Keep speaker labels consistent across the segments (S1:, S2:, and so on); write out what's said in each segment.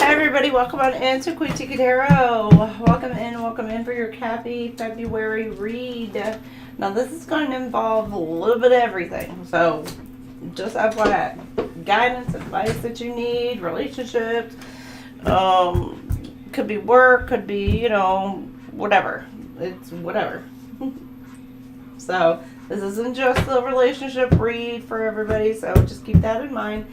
S1: Everybody, welcome on into QueenTiki Tarot. Welcome in for your happy February read. Now this is going to involve a little bit of everything, so just FYI, guidance, advice that you need, relationships, could be work, could be, whatever. It's whatever. So this isn't just a relationship read for everybody, so just keep that in mind.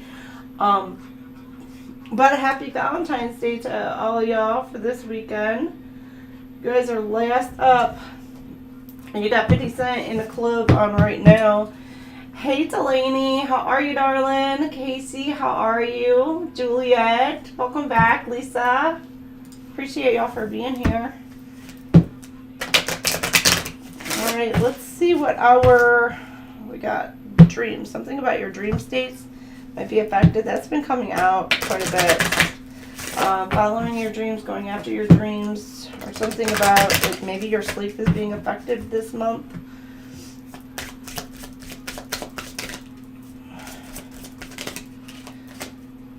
S1: But a happy Valentine's Day to all of y'all for this weekend. You guys are last up. And you got 50 Cent in the club on right now. Hey Delaney, how are you, darling? Casey, how are you? Juliet, welcome back. Lisa, appreciate y'all for being here. Alright, let's see what we got dreams. Something about your dream states might be affected. That's been coming out quite a bit. Following your dreams, going after your dreams, or something about like maybe your sleep is being affected this month.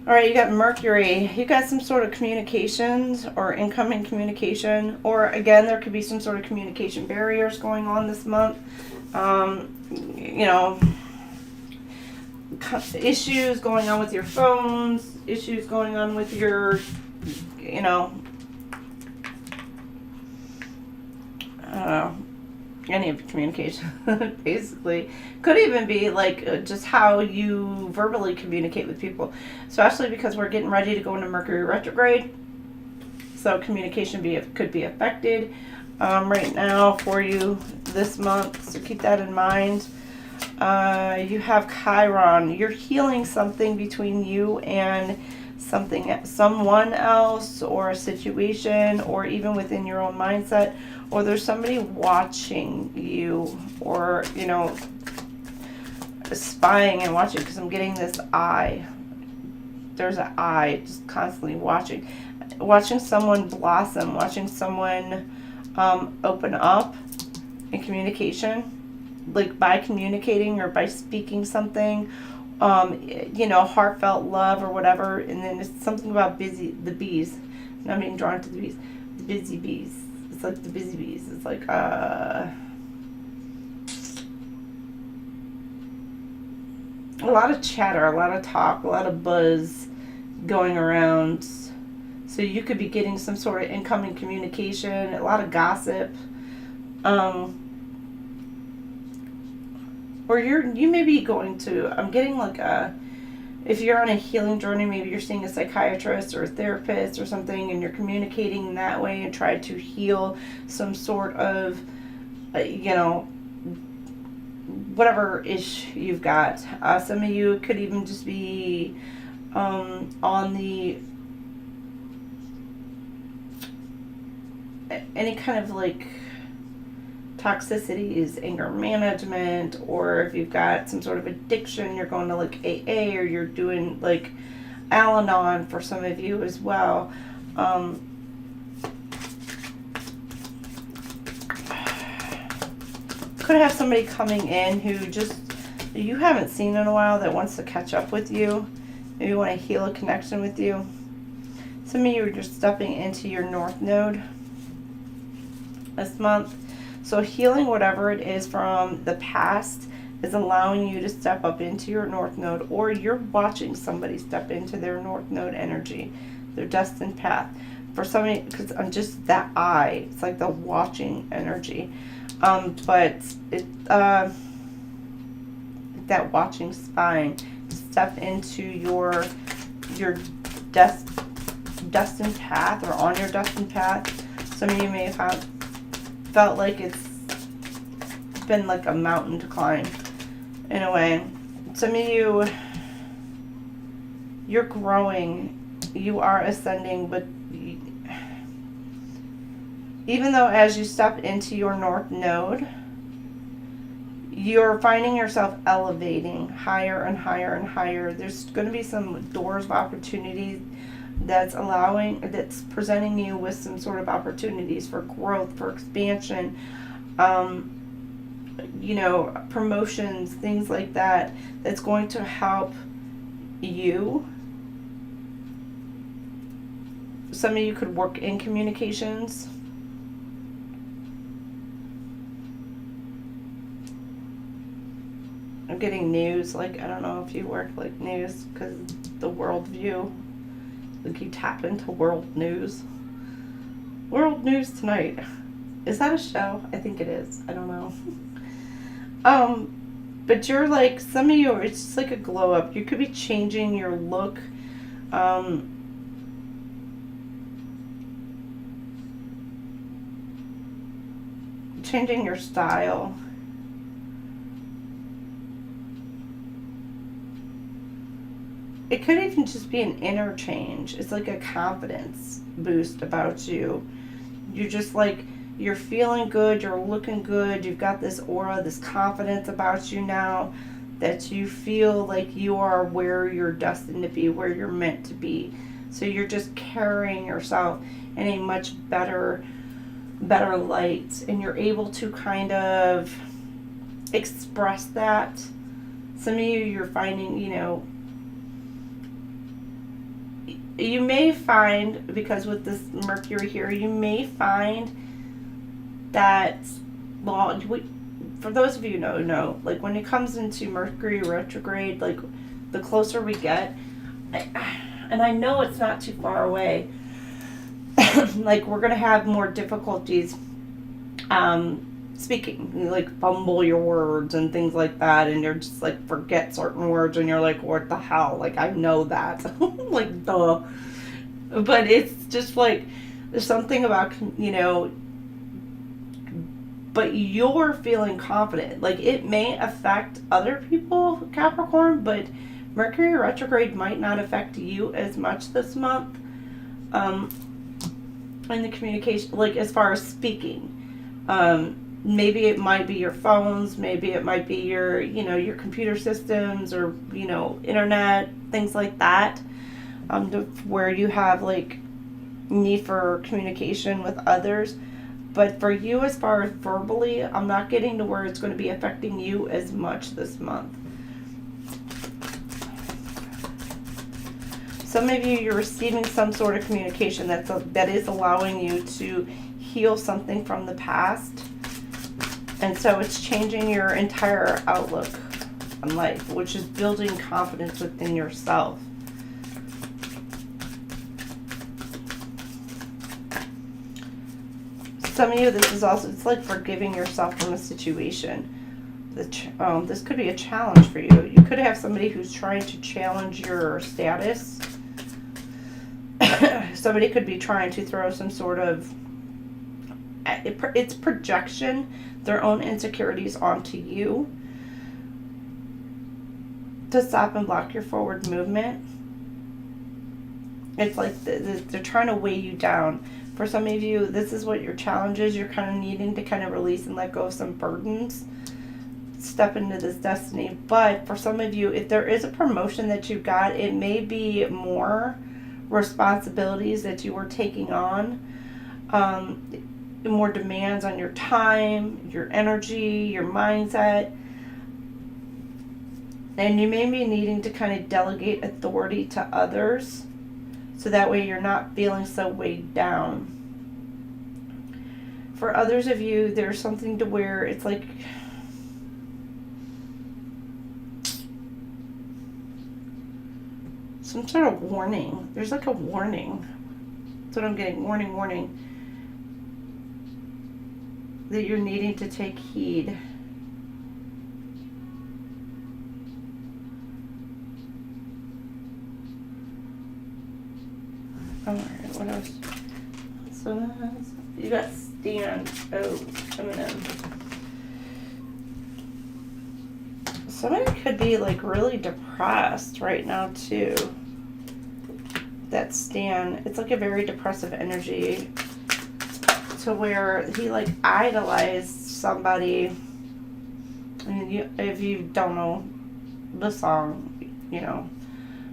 S1: All right, you got Mercury. You got some sort of communications or incoming communication, or again, there could be some sort of communication barriers going on this month. Issues going on with your phones, issues going on with your, I don't know, any of communication, basically. Could even be like just how you verbally communicate with people, especially because we're getting ready to go into Mercury retrograde. So communication could be affected right now for you this month, so keep that in mind. You have Chiron. You're healing something between you and someone else, or a situation, or even within your own mindset, or there's somebody watching you, or spying and watching, because I'm getting this eye. There's an eye just constantly watching someone blossom, watching someone open up in communication, like by communicating or by speaking something, heartfelt love or whatever. And then it's something about the bees. And I'm being drawn to the bees. The busy bees. It's like the busy bees. It's like a lot of chatter, a lot of talk, a lot of buzz going around. So you could be getting some sort of incoming communication, a lot of gossip. Or you may be going to, I'm getting like if you're on a healing journey, maybe you're seeing a psychiatrist or a therapist or something, and you're communicating in that way and try to heal some sort of, whatever issue you've got. Some of you could even just be on the any kind of like toxicities, anger management, or if you've got some sort of addiction, you're going to like AA, or you're doing like Al-Anon for some of you as well. Could have somebody coming in who just you haven't seen in a while that wants to catch up with you. Maybe want to heal a connection with you. Some of you are just stepping into your North Node this month. So healing whatever it is from the past is allowing you to step up into your North Node, or you're watching somebody step into their North Node energy, their destined path. For somebody, because I'm just that eye, it's like the watching energy. But it that watching spine to step into your destined path, or on your destined path. Some of you may have felt like it's been like a mountain to climb in a way. Some of you, you're growing, you are ascending, but even though as you step into your North Node, you're finding yourself elevating higher and higher and higher. There's going to be some doors of opportunity that's presenting you with some sort of opportunities for growth, for expansion, promotions, things like that, that's going to help you. Some of you could work in communications. I'm getting news, like, I don't know if you work like news, because the world view, like you tap into world news. World news tonight. Is that a show? I think it is. I don't know. But you're like, some of you, it's just like a glow up. You could be changing your look. Changing your style. It could even just be an inner change. It's like a confidence boost about you. You're just like, you're feeling good, you're looking good, you've got this aura, this confidence about you now, that you feel like you are where you're destined to be, where you're meant to be. So you're just carrying yourself in a much better light, and you're able to kind of express that. Some of you, you're finding, you may find, because with this Mercury here, you may find that, well, for those of you who know, like when it comes into Mercury retrograde, like the closer we get, and I know it's not too far away, like we're going to have more difficulties speaking, like fumble your words and things like that, and you're just like forget certain words, and you're like, what the hell, like I know that. Like duh. But it's just like there's something about but you're feeling confident. Like it may affect other people, Capricorn, but Mercury retrograde might not affect you as much this month in the communication, like as far as speaking. Maybe it might be your phones, maybe it might be your, your computer systems, or, internet, things like that, where you have like need for communication with others. But for you, as far as verbally, I'm not getting to where it's going to be affecting you as much this month. Some of you, you're receiving some sort of communication that is allowing you to heal something from the past. And so it's changing your entire outlook on life, which is building confidence within yourself. Some of you, this is also, it's like forgiving yourself from a situation. This could be a challenge for you. You could have somebody who's trying to challenge your status. Somebody could be trying to throw some sort of, it's projection, their own insecurities onto you to stop and block your forward movement. It's like they're trying to weigh you down. For some of you, this is what your challenge is. You're kind of needing to kind of release and let go of some burdens. Step into this destiny. But for some of you, if there is a promotion that you got, it may be more responsibilities that you were taking on, more demands on your time, your energy, your mindset, and you may be needing to kind of delegate authority to others so that way you're not feeling so weighed down. For others of you, there's something to where it's like some sort of warning. There's like a warning. That's what I'm getting. Warning, warning. That you're needing to take heed. Alright, what else? So you got stand. Oh, somebody could be like really depressed right now too. That stand, it's like a very depressive energy to where he like idolized somebody. I mean, if you don't know the song, you know,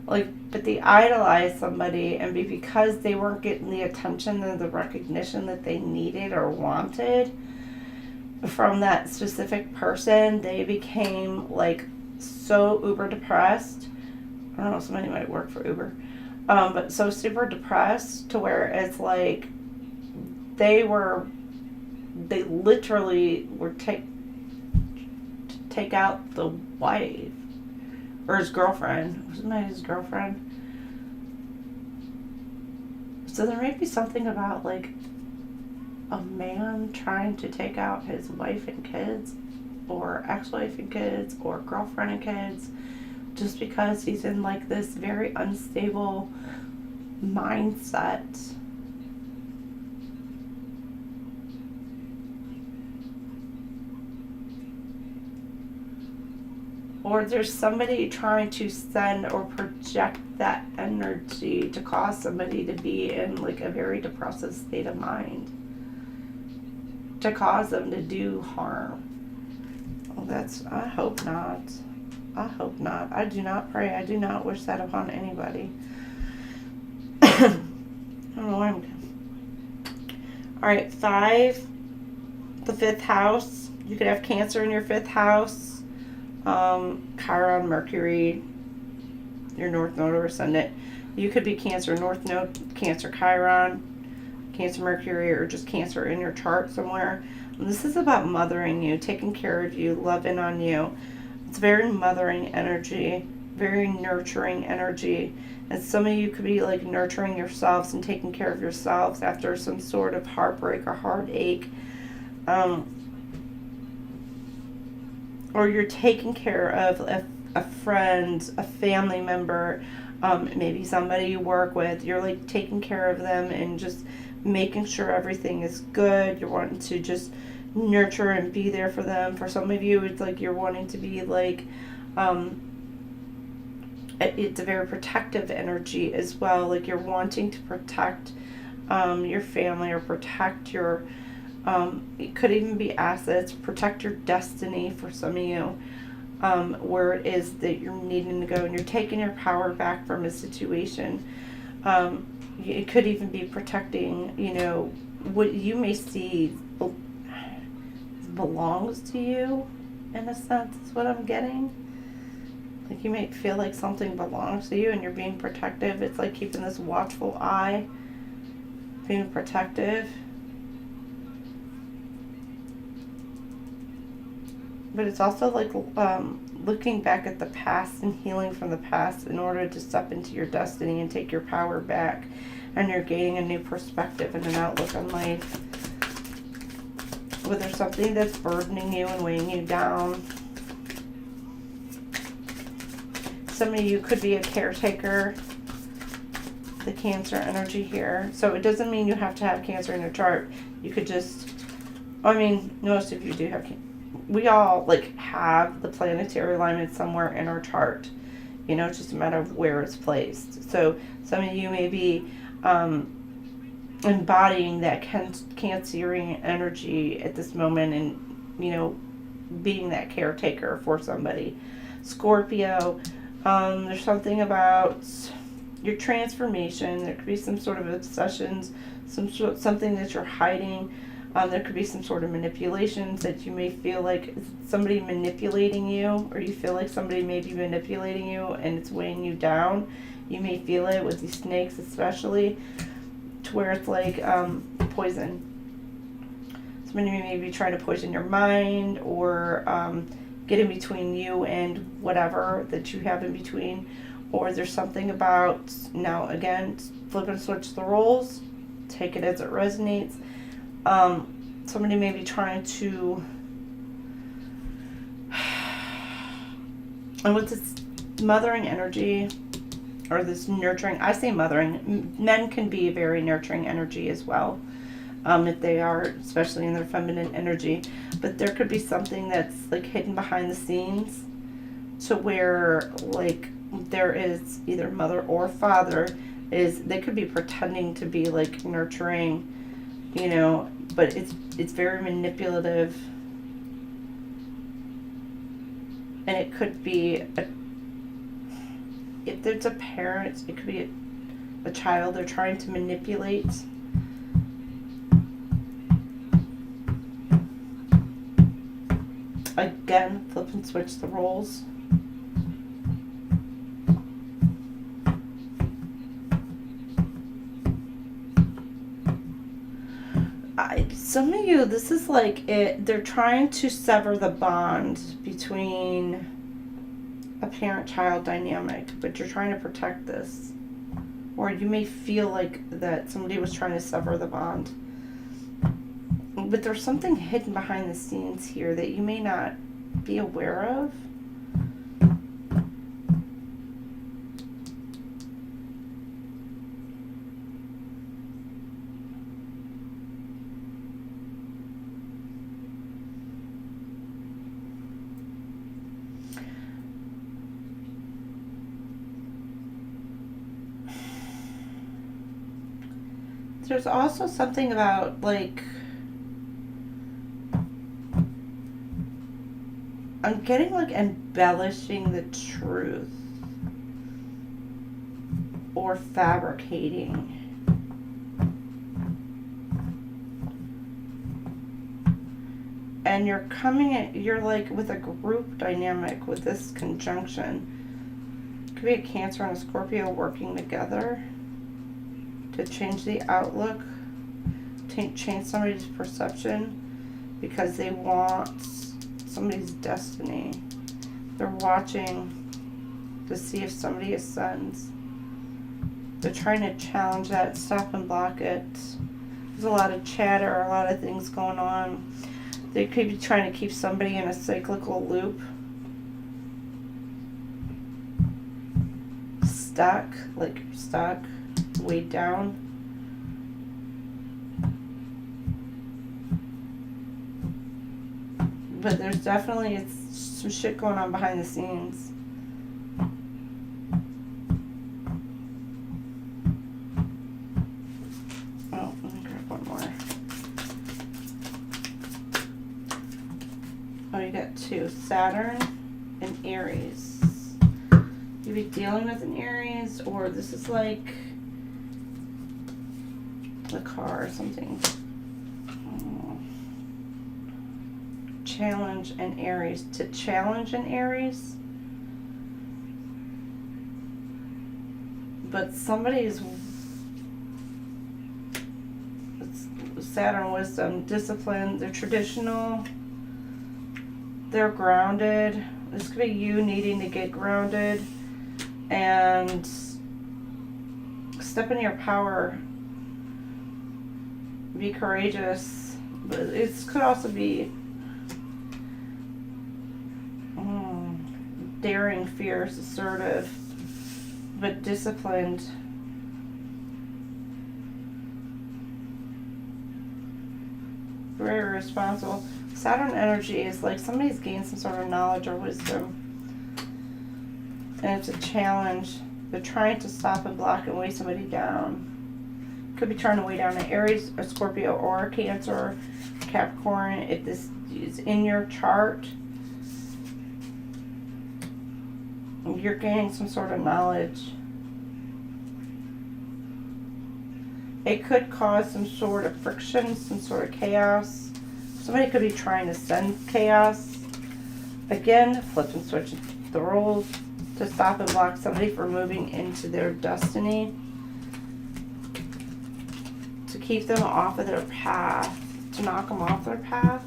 S1: like, but they idolized somebody, and because they weren't getting the attention or the recognition that they needed or wanted from that specific person, they became like so uber depressed. I don't know, somebody might work for Uber. But so super depressed to where it's like they literally were take out the wife or his girlfriend. Wasn't that his girlfriend? So there may be something about like a man trying to take out his wife and kids, or ex-wife and kids, or girlfriend and kids, just because he's in like this very unstable mindset. Or there's somebody trying to send or project that energy to cause somebody to be in like a very depressive state of mind, to cause them to do harm. Well, I hope not. I hope not. I do not pray. I do not wish that upon anybody. I don't know why I'm... Alright, 5. The 5th house. You could have Cancer in your 5th house. Chiron, Mercury, your North Node or Ascendant. You could be Cancer North Node, Cancer Chiron, Cancer Mercury, or just Cancer in your chart somewhere. And this is about mothering you, taking care of you, loving on you. It's very mothering energy, very nurturing energy. And some of you could be like nurturing yourselves and taking care of yourselves after some sort of heartbreak or heartache. Or you're taking care of a friend, a family member, maybe somebody you work with. You're like taking care of them and just making sure everything is good. You're wanting to just nurture and be there for them. For some of you, it's like you're wanting to be like, it's a very protective energy as well. Like you're wanting to protect your family or protect your, it could even be assets, protect your destiny for some of you, where it is that you're needing to go and you're taking your power back from a situation. It could even be protecting, you know, what you may see belongs to you, in a sense, is what I'm getting. Like you might feel like something belongs to you and you're being protective. It's like keeping this watchful eye, being protective. But it's also like looking back at the past and healing from the past in order to step into your destiny and take your power back. And you're gaining a new perspective and an outlook on life. Whether there's something that's burdening you and weighing you down, some of you could be a caretaker. The Cancer energy here. So it doesn't mean you have to have Cancer in your chart. You could just, I mean, most of you do have, we all like have the planetary alignment somewhere in our chart. You know, it's just a matter of where it's placed. So some of you may be embodying that Cancerian energy at this moment and, you know, being that caretaker for somebody. Scorpio, there's something about your transformation. There could be some sort of obsessions, something that you're hiding. There could be some sort of manipulations that you may feel like somebody manipulating you, or you feel like somebody may be manipulating you and it's weighing you down. You may feel it with these snakes especially, to where it's like poison. Somebody may be trying to poison your mind, or get in between you and whatever that you have in between. Or there's something about, now again, flip and switch the roles, take it as it resonates. Somebody may be trying to, and with this mothering energy, or this nurturing, I say mothering, men can be a very nurturing energy as well, if they are, especially in their feminine energy. But there could be something that's like hidden behind the scenes, to where like there is either mother or father they could be pretending to be like nurturing, you know, but it's very manipulative. And it could be if there's a parent, it could be a child they're trying to manipulate. Again, flip and switch the roles. Some of you, this is like they're trying to sever the bond between a parent-child dynamic, but you're trying to protect this. Or you may feel like that somebody was trying to sever the bond. But there's something hidden behind the scenes here that you may not be aware of. There's also something about, like, I'm getting like embellishing the truth or fabricating. And you're coming at, you're like with a group dynamic with this conjunction. Could be a Cancer and a Scorpio working together to change the outlook, change somebody's perception, because they want somebody's destiny. They're watching to see if somebody ascends. They're trying to challenge that, stop and block it. There's a lot of chatter, a lot of things going on. They could be trying to keep somebody in a cyclical loop. Stuck, weighed down. But there's definitely some shit going on behind the scenes. Oh, let me grab one more. Oh, you got two. Saturn and Aries. You be dealing with an Aries, or this is like the car or something. Challenge an Aries. To challenge an Aries, but somebody's Saturn wisdom, discipline, they're traditional, they're grounded. This could be you needing to get grounded and step into your power, be courageous. But it could also be daring, fierce, assertive, but disciplined. Very responsible. Saturn energy is like somebody's gained some sort of knowledge or wisdom. And it's a challenge. They're trying to stop and block and weigh somebody down. Could be trying to weigh down an Aries, a Scorpio, or a Cancer, Capricorn. If this is in your chart, you're gaining some sort of knowledge. It could cause some sort of friction, some sort of chaos. Somebody could be trying to send chaos. Again, flip and switch the roles to stop and block somebody from moving into their destiny. To keep them off of their path. To knock them off their path.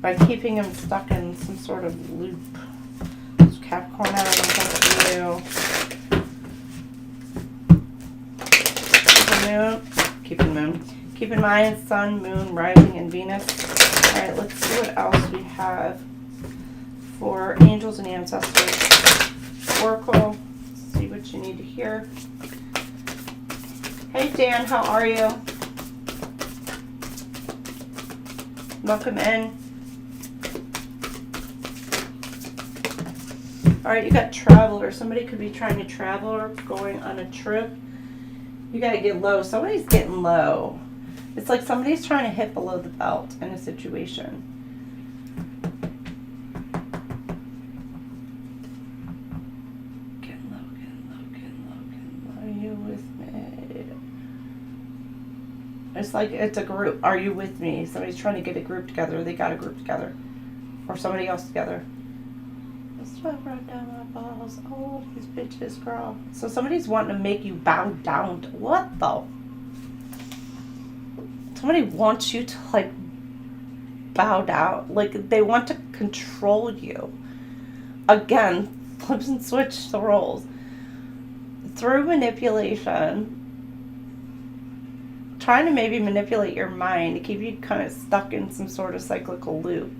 S1: By keeping them stuck in some sort of loop. So Capricorn, I don't know what you. Moon, keep the moon. Keep in mind Sun, Moon, Rising, and Venus. Alright, let's see what else we have for angels and ancestors. Oracle, let's see what you need to hear. Hey Dan, how are you? Welcome in. Alright, you got traveler. Somebody could be trying to travel or going on a trip. You gotta get low. Somebody's getting low. It's like somebody's trying to hit below the belt in a situation. Getting low, getting low, getting low, getting low. Are you with me? It's like it's a group. Are you with me? Somebody's trying to get a group together. They got a group together. Or somebody else together. Right down my balls. Oh, these bitches, girl. So somebody's wanting to make you bow down. What the? Somebody wants you to like bow down. Like they want to control you. Again, flips and switch the roles. Through manipulation. Trying to maybe manipulate your mind to keep you kind of stuck in some sort of cyclical loop.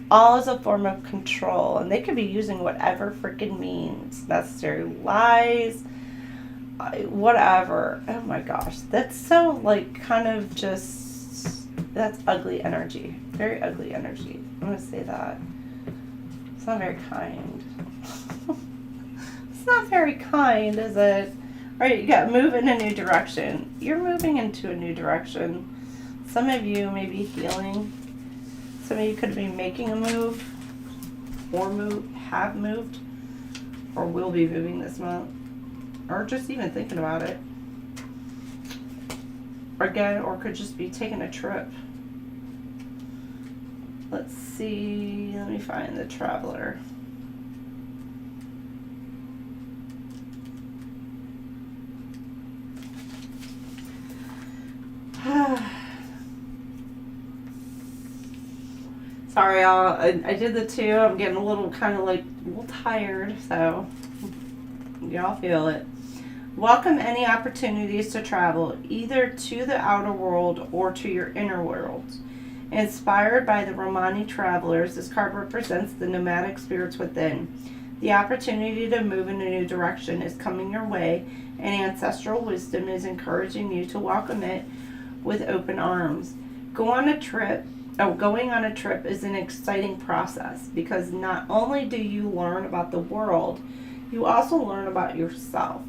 S1: All is a form of control, and they could be using whatever freaking means necessary, lies, whatever. Oh my gosh, that's so like kind of just, that's ugly energy, very ugly energy. I'm gonna say that. It's not very kind. It's not very kind, is it? All right, you got move in a new direction. You're moving into a new direction. Some of you may be healing. Some of you could be making a move, or have moved, or will be moving this month, or just even thinking about it. Again, or could just be taking a trip. Let's see, let me find the traveler. Sorry, y'all. I did the two. I'm getting a little kind of like a little tired, so y'all feel it. Welcome any opportunities to travel, either to the outer world or to your inner world. Inspired by the Romani travelers, this card represents the nomadic spirits within. The opportunity to move in a new direction is coming your way, and ancestral wisdom is encouraging you to welcome it with open arms. Going on a trip is an exciting process because not only do you learn about the world, you also learn about yourself.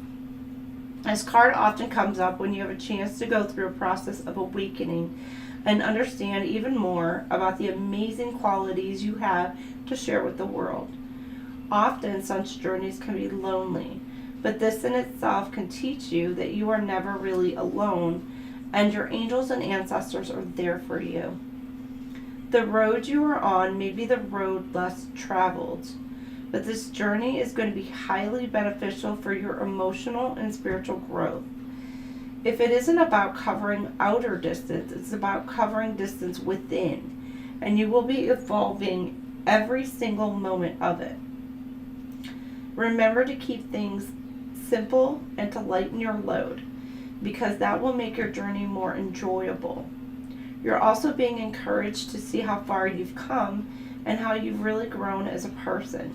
S1: This card often comes up when you have a chance to go through a process of awakening and understand even more about the amazing qualities you have to share with the world. Often such journeys can be lonely, but this in itself can teach you that you are never really alone and your angels and ancestors are there for you. The road you are on may be the road less traveled, but this journey is going to be highly beneficial for your emotional and spiritual growth. If it isn't about covering outer distance, it's about covering distance within, and you will be evolving every single moment of it. Remember to keep things simple and to lighten your load, because that will make your journey more enjoyable. You're also being encouraged to see how far you've come and how you've really grown as a person,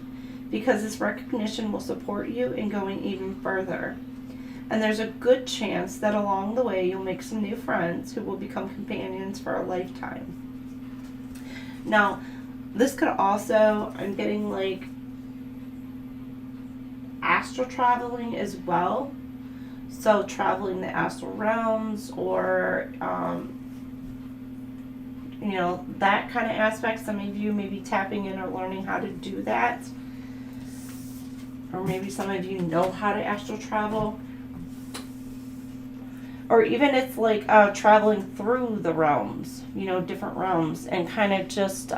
S1: because this recognition will support you in going even further. And there's a good chance that along the way you'll make some new friends who will become companions for a lifetime. Now, this could also, I'm getting like astral traveling as well. So traveling the astral realms, or you know, that kind of aspect. Some of you may be tapping in or learning how to do that. Or maybe some of you know how to astral travel. Or even it's like traveling through the realms, you know, different realms, and kind of just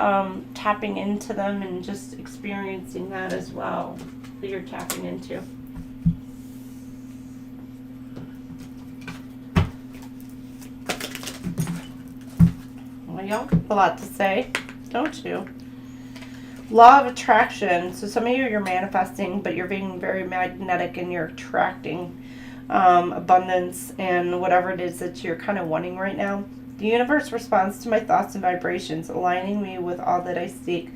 S1: tapping into them and just experiencing that as well, that you're tapping into. Well, y'all have a lot to say, don't you? Law of attraction. So some of you, you're manifesting, but you're being very magnetic and you're attracting abundance and whatever it is that you're kind of wanting right now. The universe responds to my thoughts and vibrations, aligning me with all that I seek.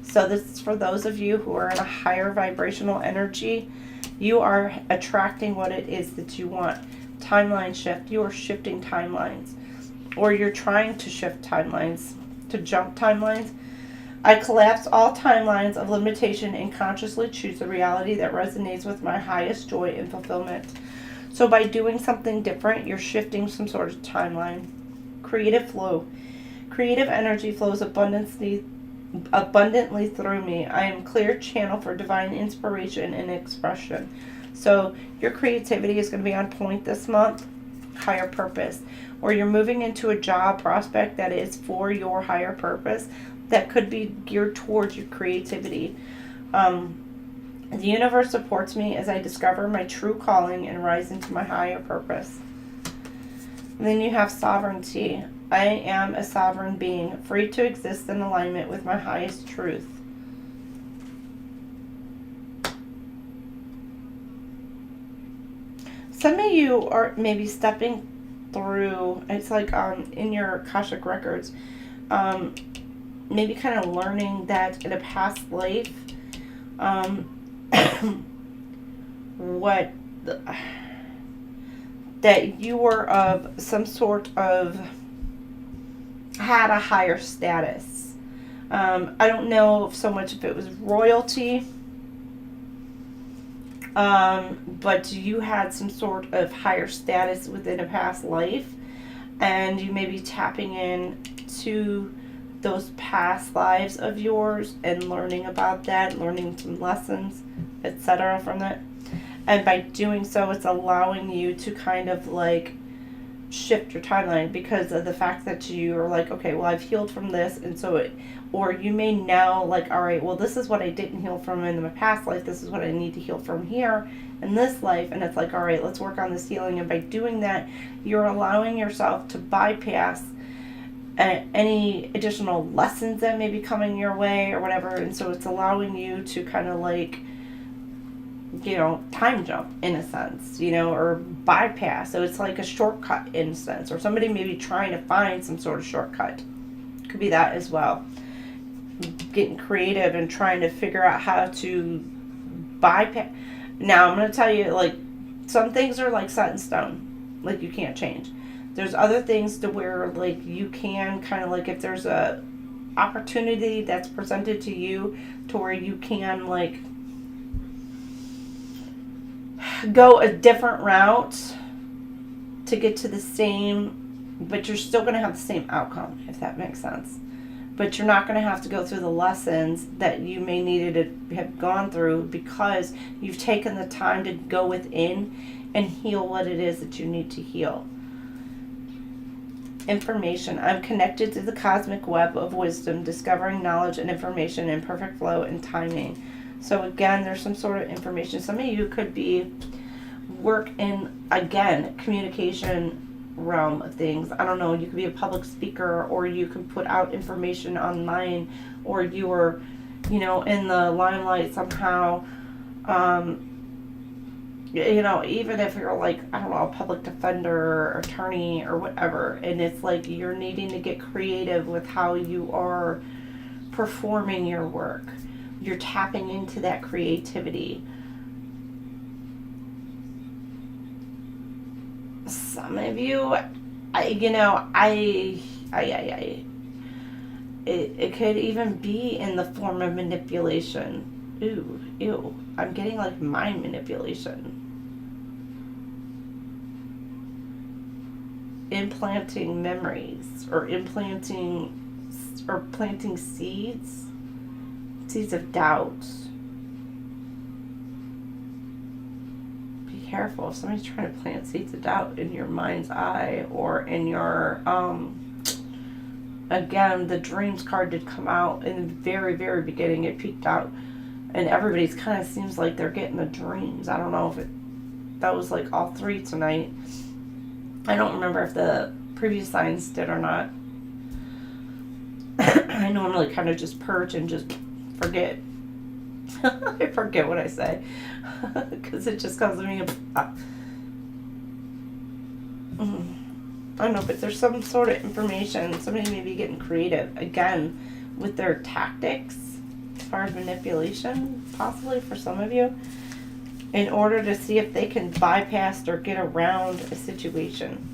S1: So this is for those of you who are in a higher vibrational energy. You are attracting what it is that you want. Timeline shift. You are shifting timelines. Or you're trying to shift timelines, to jump timelines. I collapse all timelines of limitation and consciously choose the reality that resonates with my highest joy and fulfillment. So by doing something different, you're shifting some sort of timeline. Creative flow. Creative energy flows abundantly through me. I am clear channel for divine inspiration and expression. So your creativity is going to be on point this month. Higher purpose. Or you're moving into a job prospect that is for your higher purpose, that could be geared towards your creativity. The universe supports me as I discover my true calling and rise into my higher purpose. And then you have sovereignty. I am a sovereign being, free to exist in alignment with my highest truth. Some of you are maybe stepping through, it's like in your Akashic records, maybe kind of learning that in a past life, that you were of some sort of, had a higher status. I don't know so much if it was royalty, but you had some sort of higher status within a past life, and you may be tapping in to those past lives of yours and learning about that, learning some lessons, etc. from that. And by doing so, it's allowing you to kind of like shift your timeline because of the fact that you are like, okay, well, I've healed from this, and so it, or you may now like, all right, well, this is what I didn't heal from in my past life, this is what I need to heal from here in this life, and it's like, all right, let's work on this healing. And by doing that, you're allowing yourself to bypass any additional lessons that may be coming your way or whatever. And so it's allowing you to kind of like, you know, time jump in a sense, you know, or bypass. So it's like a shortcut in a sense, or somebody may be trying to find some sort of shortcut. Could be that as well. Getting creative and trying to figure out how to bypass. Now I'm going to tell you, like, some things are like set in stone, like you can't change. There's other things to where like you can kind of like, if there's a opportunity that's presented to you to where you can like go a different route to get to the same, but you're still going to have the same outcome, if that makes sense. But you're not going to have to go through the lessons that you may needed to have gone through because you've taken the time to go within and heal what it is that you need to heal. Information. I'm connected to the cosmic web of wisdom, discovering knowledge and information in perfect flow and timing. So again, there's some sort of information. Some of you could be work in, again, communication realm of things. I don't know, you could be a public speaker, or you can put out information online, or you are, you know, in the limelight somehow. You know, even if you're like, I don't know, a public defender or attorney or whatever, and it's like you're needing to get creative with how you are performing your work. You're tapping into that creativity. Some of you, it could even be in the form of manipulation. Ew. I'm getting like mind manipulation. Implanting memories or planting seeds of doubt. Be careful if somebody's trying to plant seeds of doubt in your mind's eye or in your again, the dreams card did come out in the very, very beginning. It peeked out and everybody's kind of seems like they're getting the dreams. I don't know if that was like all three tonight. I don't remember if the previous signs did or not. I normally kind of just purge and just forget. I forget what I say. Because it just comes to me. I don't know, but there's some sort of information. Somebody may be getting creative, again, with their tactics, as far as manipulation, possibly for some of you, in order to see if they can bypass or get around a situation.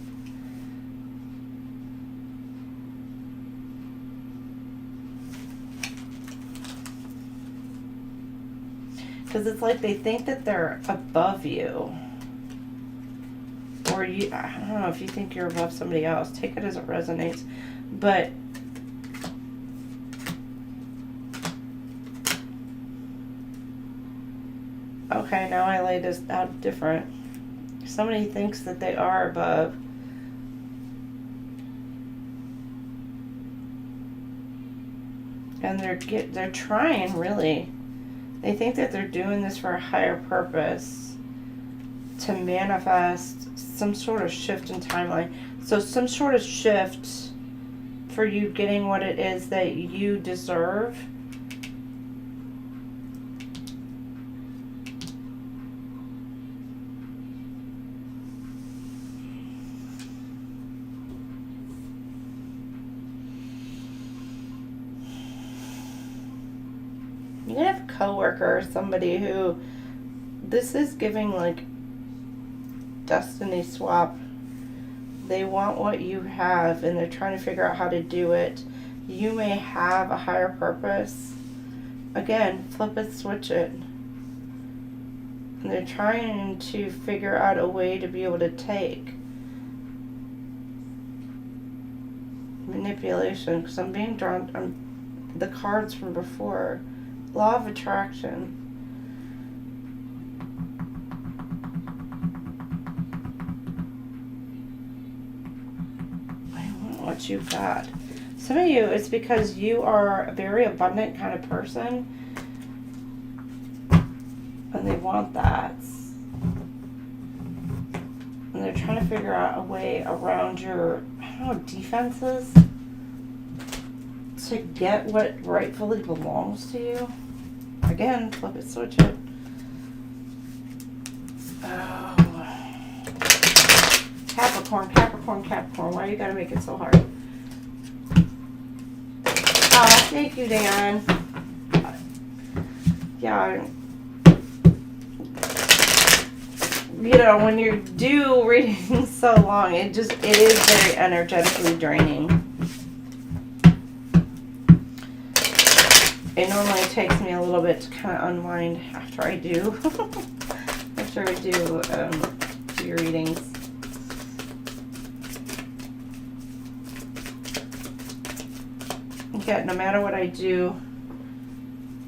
S1: Because it's like they think that they're above you. Or you, I don't know if you think you're above somebody else. Take it as it resonates. But okay, now I lay this out different. Somebody thinks that they are above. And they're trying, really. They think that they're doing this for a higher purpose, to manifest some sort of shift in timeline. So some sort of shift for you getting what it is that you deserve. You can have a coworker or somebody who, this is giving like destiny swap. They want what you have and they're trying to figure out how to do it. You may have a higher purpose. Again, flip it, switch it. And they're trying to figure out a way to be able to take manipulation, because I'm being drawn on the cards from before. Law of attraction. I want what you got. Some of you, it's because you are a very abundant kind of person. And they want that. And they're trying to figure out a way around your, I don't know, defenses to get what rightfully belongs to you. Again, flip it, switch it. Oh. Capricorn, Capricorn, Capricorn. Why you gotta make it so hard? Oh, thank you, Dan. Yeah. You know, when you do reading so long, it is very energetically draining. It normally takes me a little bit to kind of unwind after I do. After I do your readings. You get, no matter what I do,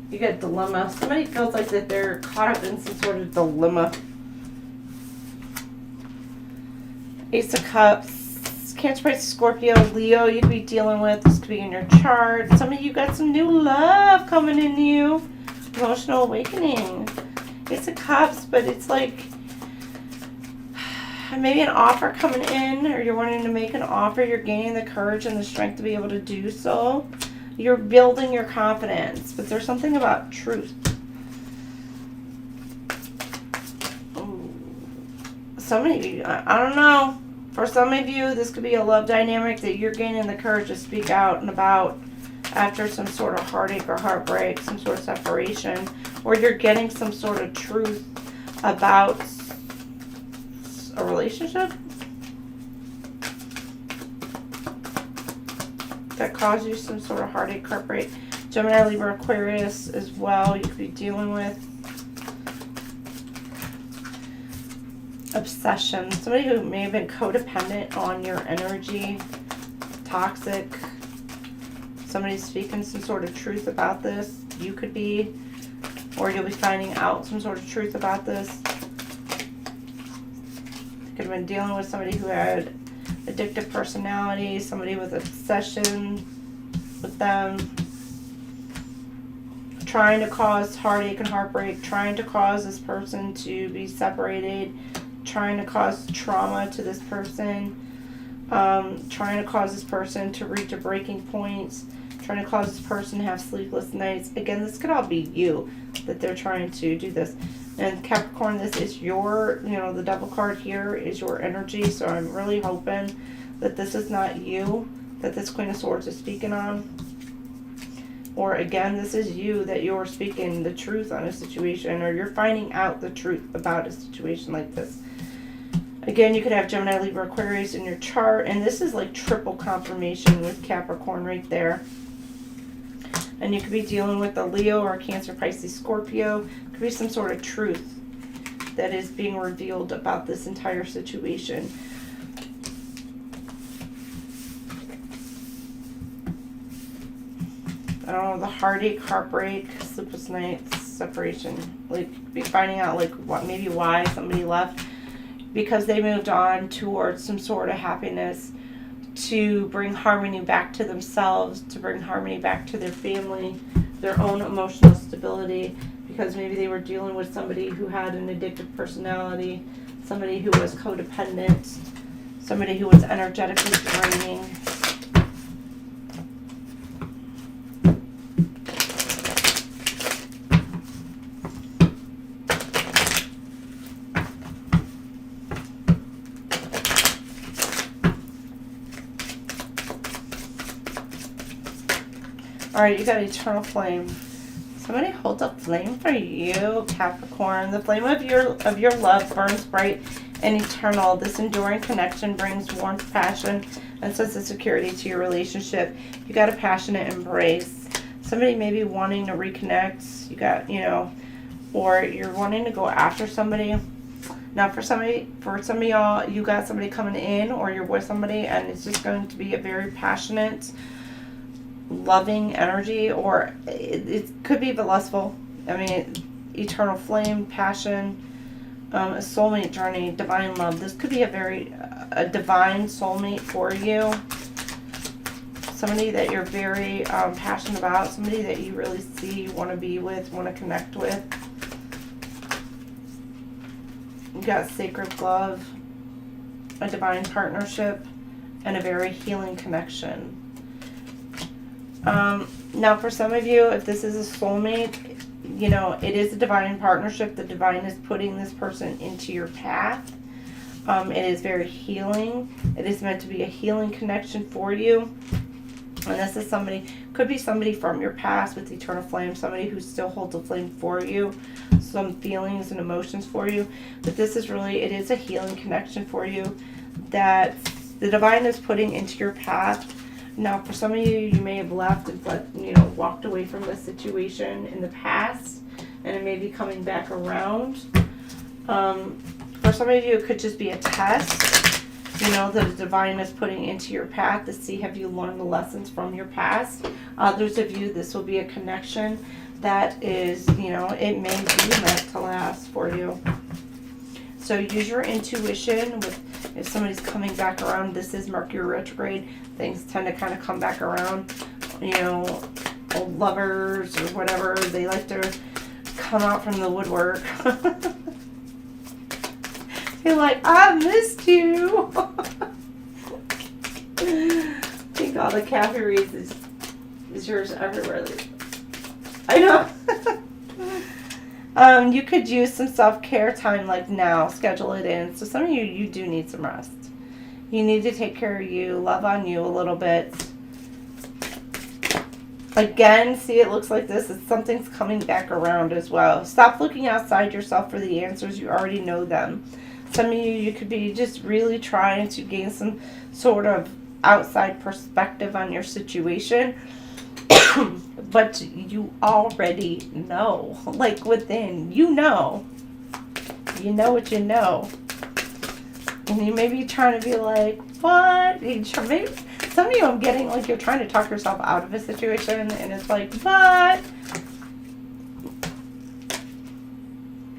S1: you get dilemma. Somebody feels like that they're caught up in some sort of dilemma. Ace of Cups. Cancer, Pisces, Scorpio, Leo, you could be dealing with. This could be in your chart. Some of you got some new love coming in you. Emotional awakening. Ace of Cups, but it's like maybe an offer coming in, or you're wanting to make an offer. You're gaining the courage and the strength to be able to do so. You're building your confidence, but there's something about truth. Some of you, I don't know. For some of you, this could be a love dynamic that you're gaining the courage to speak out and about after some sort of heartache or heartbreak, some sort of separation, or you're getting some sort of truth about a relationship that caused you some sort of heartache, heartbreak. Gemini, Libra, Aquarius as well, you could be dealing with. Obsession. Somebody who may have been codependent on your energy. Toxic. Somebody's speaking some sort of truth about this. You could be. Or you'll be finding out some sort of truth about this. You could have been dealing with somebody who had addictive personality. Somebody with obsession with them. Trying to cause heartache and heartbreak. Trying to cause this person to be separated. Trying to cause trauma to this person, trying to cause this person to reach a breaking point, trying to cause this person to have sleepless nights. Again, this could all be you that they're trying to do this. And Capricorn, this is your, the Devil card here is your energy. So I'm really hoping that this is not you that this Queen of Swords is speaking on. Or again, this is you that you're speaking the truth on a situation, or you're finding out the truth about a situation like this. Again, you could have Gemini, Libra, Aquarius in your chart, and this is like triple confirmation with Capricorn right there. And you could be dealing with a Leo or Cancer, Pisces, Scorpio. Could be some sort of truth that is being revealed about this entire situation. I don't know, the heartache, heartbreak, sleepless nights, separation. Like, be finding out like what, maybe why somebody left. Because they moved on towards some sort of happiness, to bring harmony back to themselves, to bring harmony back to their family, their own emotional stability, because maybe they were dealing with somebody who had an addictive personality, somebody who was codependent, somebody who was energetically draining. Alright, you got eternal flame. Somebody holds a flame for you, Capricorn. The flame of your love burns bright and eternal. This enduring connection brings warmth, passion, and sense of security to your relationship. You got a passionate embrace. Somebody may be wanting to reconnect. You got, or you're wanting to go after somebody. Now, for some of y'all, you got somebody coming in, or you're with somebody, and it's just going to be a very passionate, loving energy, or it could be the lustful. I mean, eternal flame, passion, a soulmate journey, divine love. This could be a divine soulmate for you. Somebody that you're very passionate about, somebody that you really see, want to be with, want to connect with. You got sacred love, a divine partnership, and a very healing connection. Now, for some of you, if this is a soulmate, it is a divine partnership. The divine is putting this person into your path. It is very healing. It is meant to be a healing connection for you. And this is could be somebody from your past with eternal flame, somebody who still holds a flame for you, some feelings and emotions for you. But this is it is a healing connection for you that the divine is putting into your path. Now, for some of you, you may have left and walked away from the situation in the past, and it may be coming back around. For some of you, it could just be a test, that the divine is putting into your path to see have you learned the lessons from your past. Others of you, this will be a connection that is, it may be meant to last for you. So use your intuition if somebody's coming back around. This is Mercury retrograde. Things tend to kind of come back around. Old lovers or whatever, they like to come out from the woodwork. You're like, I missed you. I think all the Capricorns is yours everywhere. I know. You could use some self-care time like now. Schedule it in. So some of you do need some rest. You need to take care of you, love on you a little bit. Again, see, it looks like this. It's something's coming back around as well. Stop looking outside yourself for the answers. You already know them. Some of you could be just really trying to gain some sort of outside perspective on your situation. But you already know. Like within, you know. You know what you know. And you may be trying to be like, what? Maybe some of you, I'm getting like you're trying to talk yourself out of a situation, and it's like, what?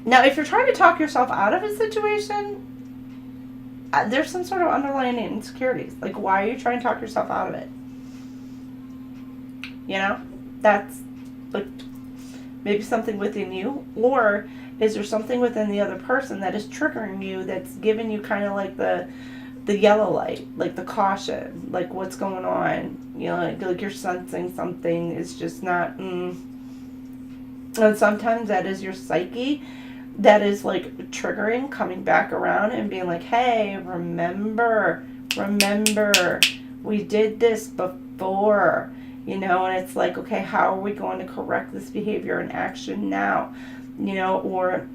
S1: Now, if you're trying to talk yourself out of a situation, there's some sort of underlying insecurities. Like, why are you trying to talk yourself out of it? You know? That's like maybe something within you, or is there something within the other person that is triggering you, that's giving you kind of like the yellow light, like the caution, like what's going on, you know, like you're sensing something is just not, And sometimes that is your psyche that is like triggering, coming back around and being like, hey, remember, we did this before, you know, and it's like, okay, how are we going to correct this behavior and action now, you know, or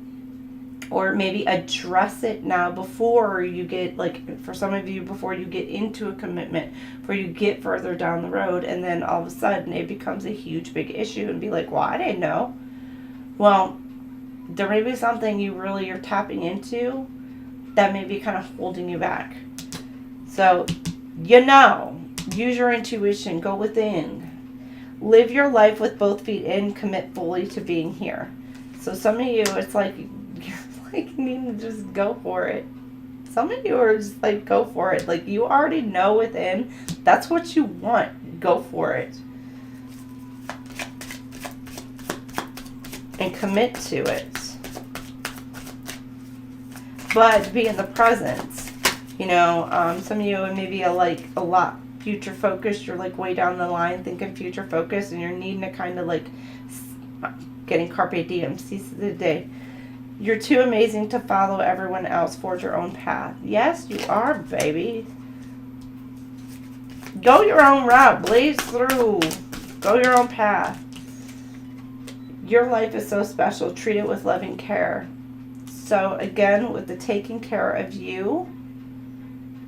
S1: maybe address it now before you get, like, for some of you, before you get into a commitment, before you get further down the road, and then all of a sudden it becomes a huge, big issue, and be like, well, I didn't know. Well, there may be something you're tapping into that may be kind of holding you back. So, you know, use your intuition, go within. Live your life with both feet in, commit fully to being here. So some of you, it's like, like you need to just go for it. Some of you are just like, go for it. Like you already know within, that's what you want. Go for it. And commit to it. But be in the present. You know, some of you maybe are like a lot future focused. You're like way down the line thinking future focused, and you're needing to kind of like getting carpe diem, seize the day. You're too amazing to follow everyone else. Forge your own path. Yes, you are, baby. Go your own route. Blaze through. Go your own path. Your life is so special. Treat it with loving care. So again, with the taking care of you,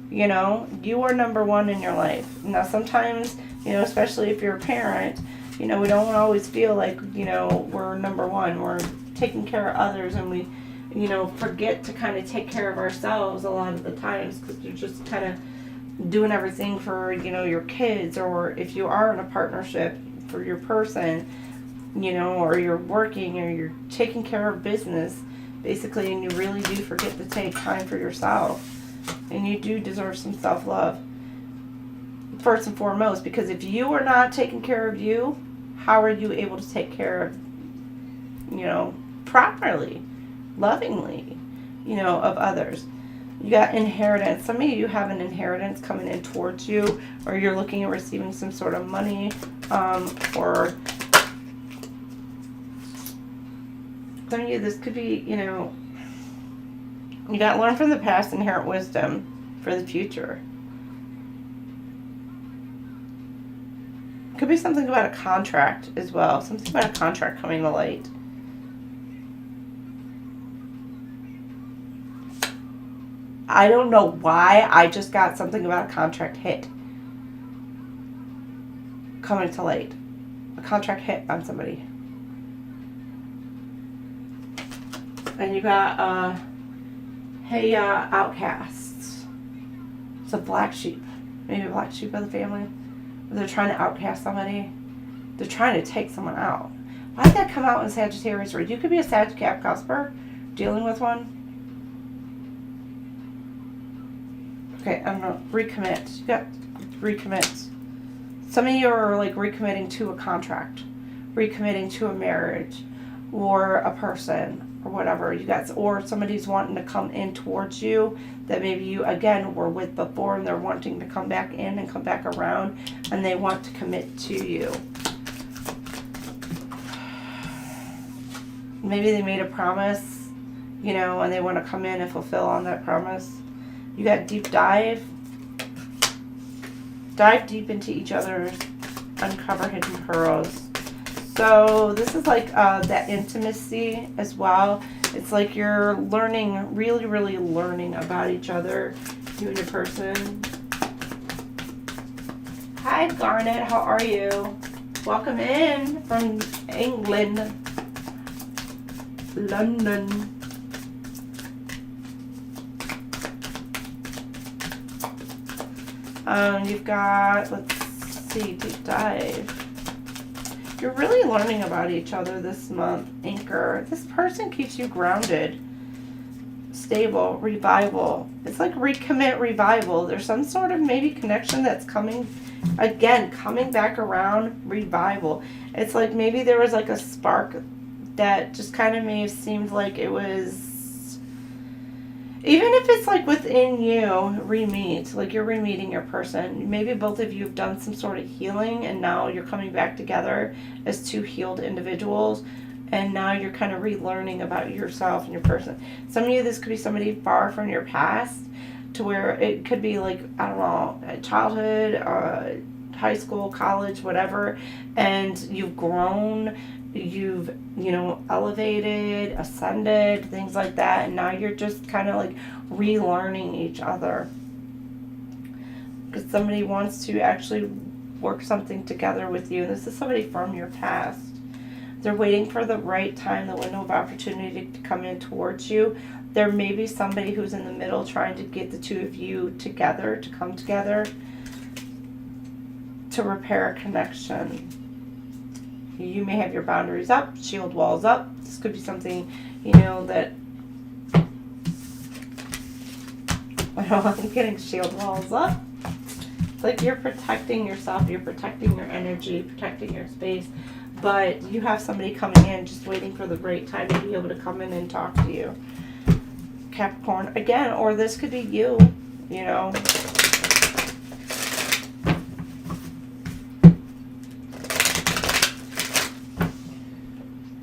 S1: you know, you are number one in your life. Now sometimes, you know, especially if you're a parent, you know, we don't always feel like, you know, we're number one. We're taking care of others, and we, you know, forget to kind of take care of ourselves a lot of the times, because you're just kind of doing everything for, you know, your kids, or if you are in a partnership for your person, you know, or you're working, or you're taking care of business, basically, and you really do forget to take time for yourself. And you do deserve some self-love, first and foremost, because if you are not taking care of you, how are you able to take care of, you know, properly, lovingly, you know, of others? You got inheritance. Some of you have an inheritance coming in towards you, or you're looking at receiving some sort of money, or some of you, this could be, you know, you got to learn from the past, inherit wisdom for the future. Could be something about a contract as well. Something about a contract coming to light. I don't know why I just got something about a contract hit coming to light. A contract hit on somebody. And you got hey, outcasts. It's a black sheep. Maybe a black sheep of the family. They're trying to outcast somebody. They're trying to take someone out. Why did that come out in Sagittarius? Or you could be a Sag Cap Cusper dealing with one. Okay, I'm going to recommit. You got recommit. Some of you are like recommitting to a contract, recommitting to a marriage, or a person, or whatever. You got, or somebody's wanting to come in towards you that maybe you again were with before, and they're wanting to come back in and come back around, and they want to commit to you. Maybe they made a promise, you know, and they want to come in and fulfill on that promise. You got deep dive. Dive deep into each other's uncover hidden pearls. So this is like that intimacy as well. It's like you're learning, really, really learning about each other, you and your person. Hi, Garnet. How are you? Welcome in from England, London. You've got, let's see, deep dive. You're really learning about each other this month, Anchor. This person keeps you grounded, stable, revival. It's like recommit, revival. There's some sort of maybe connection that's coming, again, coming back around, revival. It's like maybe there was like a spark that just kind of may have seemed like it was, even if it's like within you, re-meet, like you're re-meeting your person. Maybe both of you have done some sort of healing and now you're coming back together as two healed individuals. And now you're kind of relearning about yourself and your person. Some of you, this could be somebody far from your past to where it could be like, I don't know, childhood, high school, college, whatever. And you've grown, you've, you know, elevated, ascended, things like that, and now you're just kind of like relearning each other because somebody wants to actually work something together with you. This is somebody from your past. They're waiting for the right time, the window of opportunity to come in towards you. There may be somebody who's in the middle trying to get the two of you together, to come together to repair a connection. You may have your boundaries up, shield walls up. This could be something, you know, that, I'm getting shield walls up. It's like you're protecting yourself, you're protecting your energy, protecting your space, but you have somebody coming in just waiting for the right time to be able to come in and talk to you. Capricorn, again, or this could be you, you know.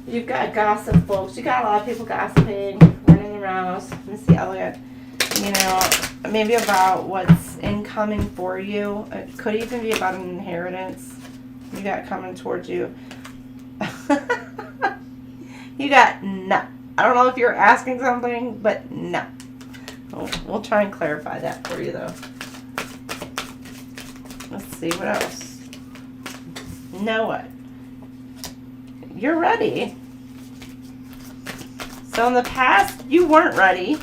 S1: You've got gossip, folks. You got a lot of people gossiping, running around. Let me see, Elliot. You know, maybe about what's incoming for you. It could even be about an inheritance you got coming towards you. You got no. I don't know if you're asking something, but no. We'll try and clarify that for you, though. Let's see, what else? Know what? You're ready. So in the past, you weren't ready.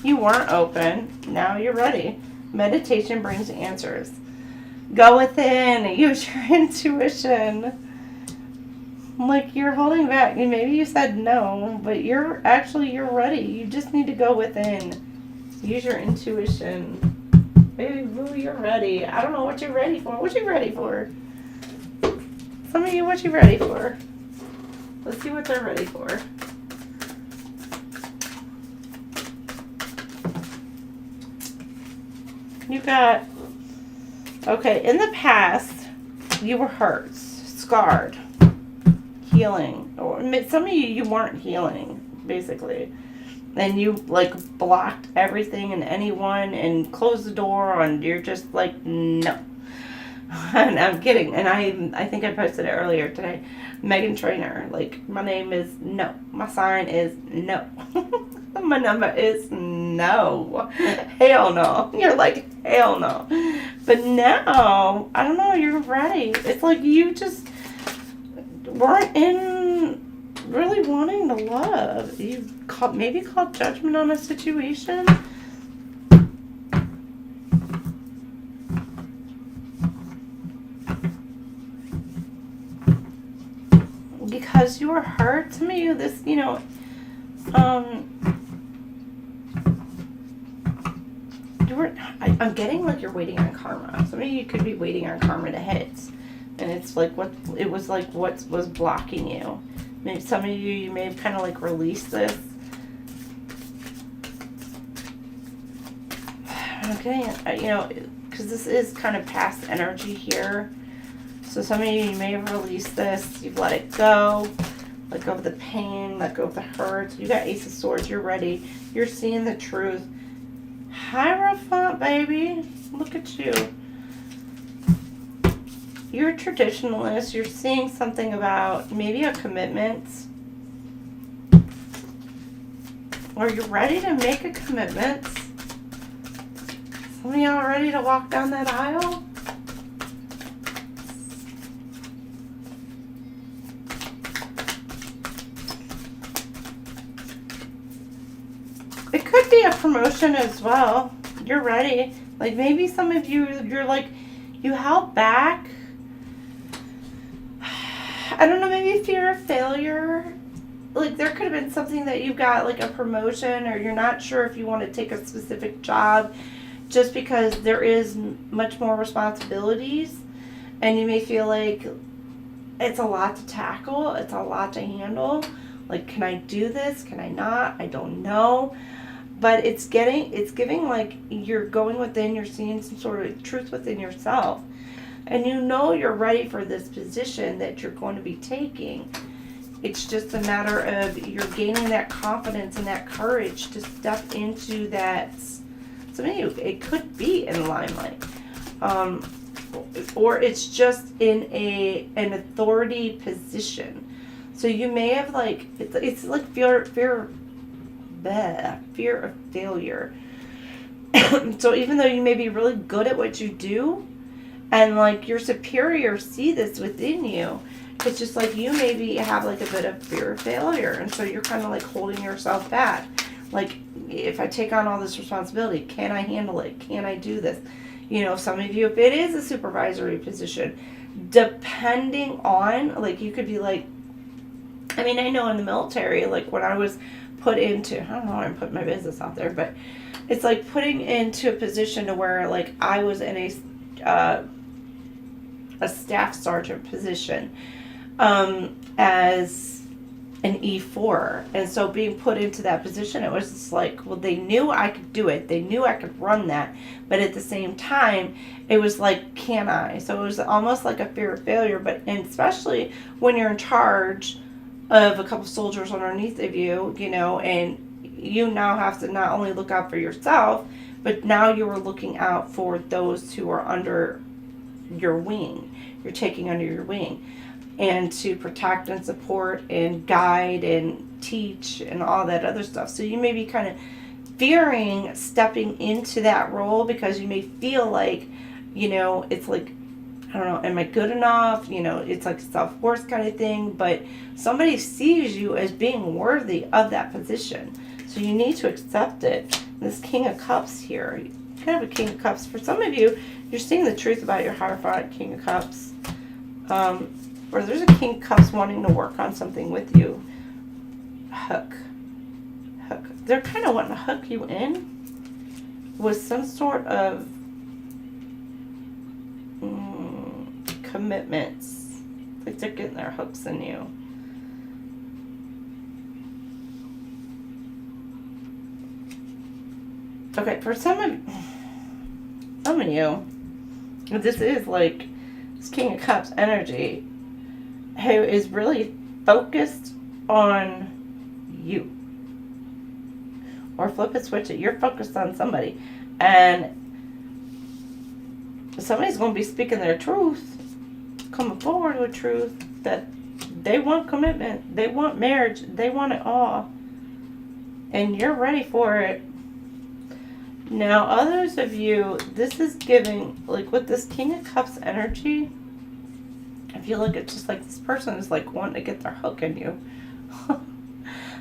S1: You weren't open. Now you're ready. Meditation brings answers. Go within. Use your intuition. Like you're holding back. Maybe you said no, but you're ready. You just need to go within. Use your intuition. Baby boo, you're ready. I don't know what you're ready for. What you ready for? Some of you, what you ready for? Let's see what they're ready for. You got, okay, in the past, you were hurt, scarred, healing. Or some of you weren't healing, basically. And you, like, blocked everything and anyone and closed the door and you're just like, no. And I'm kidding. And I think I posted it earlier today. Megan Trainor, like, my name is no. My sign is no. My number is no. Hell no. You're like, hell no. But now, I don't know, you're ready. It's like you just weren't in really wanting to love. You maybe called judgment on a situation. Because you were hurt. Some of you, this, you know, I'm getting like you're waiting on karma. Some of you could be waiting on karma to hit. And it's like what was blocking you. Maybe some of you may have kind of like released this. Okay, you know, because this is kind of past energy here. So some of you may have released this. You've let it go. Let go of the pain. Let go of the hurt. You got Ace of Swords. You're ready. You're seeing the truth. Hierophant, baby. Look at you. you're a traditionalist. You're seeing something about maybe a commitment. Or you're ready to make a commitment. Some of y'all are ready to walk down that aisle. It could be a promotion as well. You're ready. Like maybe some of you, you're like, you held back. I don't know, maybe fear of failure. Like there could have been something that you got like a promotion, or you're not sure if you want to take a specific job just because there is much more responsibilities, and you may feel like it's a lot to tackle, it's a lot to handle. Like, can I do this? Can I not? I don't know. But it's giving like you're going within, you're seeing some sort of truth within yourself. And you know you're ready for this position that you're going to be taking. It's just a matter of you're gaining that confidence and that courage to step into that. Some of you, it could be in limelight. Or it's just in an authority position. So you may have like, it's like fear of failure. So even though you may be really good at what you do, and like your superiors see this within you, it's just like you maybe have like a bit of fear of failure. And so you're kind of like holding yourself back. Like, if I take on all this responsibility, can I handle it? Can I do this? You know, some of you, if it is a supervisory position, depending on, like, you could be like, I mean, I know in the military, like when I was put into, I don't know why I'm putting my business out there, but it's like putting into a position to where like I was in a staff sergeant position as an E4. And so being put into that position, it was just like, well, they knew I could do it. They knew I could run that. But at the same time, it was like, can I? So it was almost like a fear of failure. And especially when you're in charge of a couple soldiers underneath of you, you know, and you now have to not only look out for yourself, but now you are looking out for those who are under your wing. You're taking under your wing, and to protect and support and guide and teach and all that other stuff. So you may be kind of fearing stepping into that role because you may feel like, you know, it's like, I don't know, am I good enough? You know, it's like self-worth kind of thing, but somebody sees you as being worthy of that position. So you need to accept it. This King of Cups here, you kind of a King of Cups. For some of you, you're seeing the truth about your Hierophant, King of Cups. Or there's a King of Cups wanting to work on something with you. Hook. They're kind of wanting to hook you in with some sort of commitments. Like they're getting their hooks in you. Okay, for some of you, this is like this King of Cups energy, who is really focused on you. Or flip it, switch it. You're focused on somebody. And somebody's going to be speaking their truth, coming forward with truth, that they want commitment, they want marriage, they want it all. And you're ready for it. Now, others of you, this is giving, like with this King of Cups energy, I feel like it's just like this person is like wanting to get their hook in you.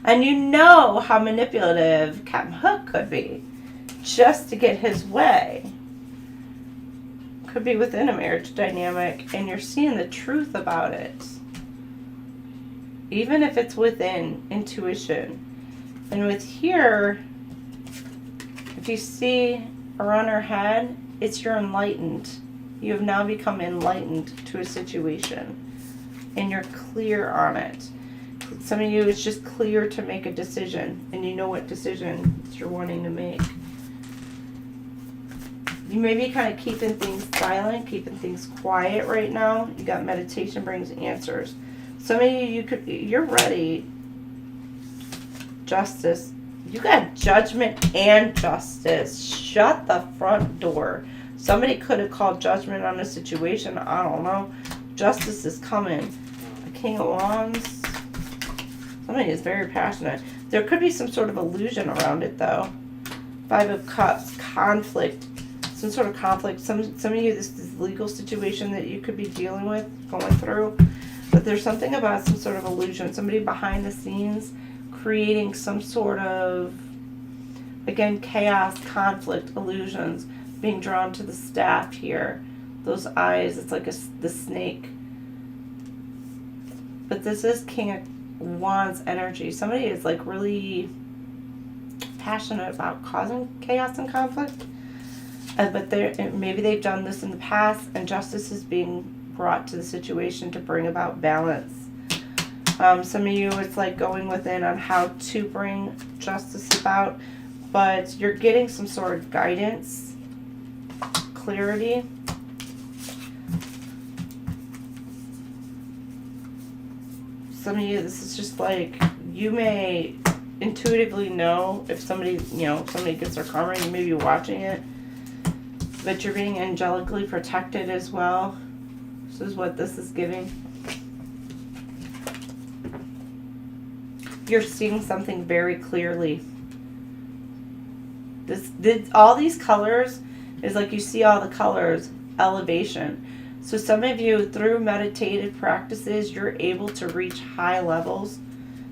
S1: And you know how manipulative Captain Hook could be just to get his way. Could be within a marriage dynamic, and you're seeing the truth about it. Even if it's within intuition. And with here, if you see around her head, it's you're enlightened. You have now become enlightened to a situation. And you're clear on it. Some of you, it's just clear to make a decision. And you know what decision you're wanting to make. You may be kind of keeping things silent, keeping things quiet right now. You got meditation brings answers. Some of you, you're ready. Justice. You got judgment and justice. Shut the front door Somebody could have called judgment on a situation. I don't know. Justice is coming. The King of Wands. Somebody is very passionate. There could be some sort of illusion around it, though. Five of Cups. Conflict. Some sort of conflict. Some of you, this legal situation that you could be dealing with, going through. But there's something about some sort of illusion. Somebody behind the scenes creating some sort of, again, chaos, conflict, illusions. Being drawn to the staff here. Those eyes, it's like the snake. But this is King of Wands energy. Somebody is like really passionate about causing chaos and conflict. But maybe they've done this in the past, and justice is being brought to the situation to bring about balance. Some of you, it's like going within on how to bring justice about, but you're getting some sort of guidance, clarity. Some of you, this is just like, you may intuitively know if somebody, somebody gets their karma, you may be watching it, but you're being angelically protected as well. This is what this is giving. You're seeing something very clearly. All these colors is like you see all the colors, elevation. So some of you, through meditative practices, you're able to reach high levels,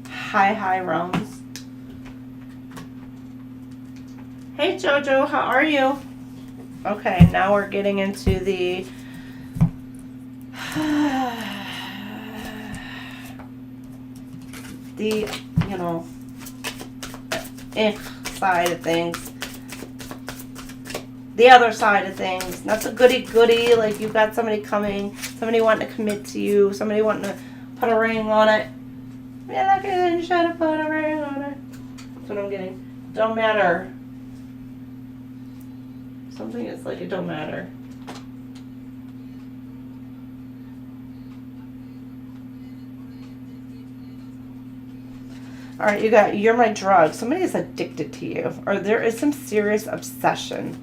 S1: high realms. Hey Jojo, how are you? Okay, now we're getting into the side of things. The other side of things. Not the goody-goody, like you've got somebody coming, somebody wanting to commit to you, somebody wanting to put a ring on it. You're not going to try to put a ring on it. That's what I'm getting. Don't matter. Something is like it don't matter. Alright, you got, you're my drug. Somebody is addicted to you. Or there is some serious obsession.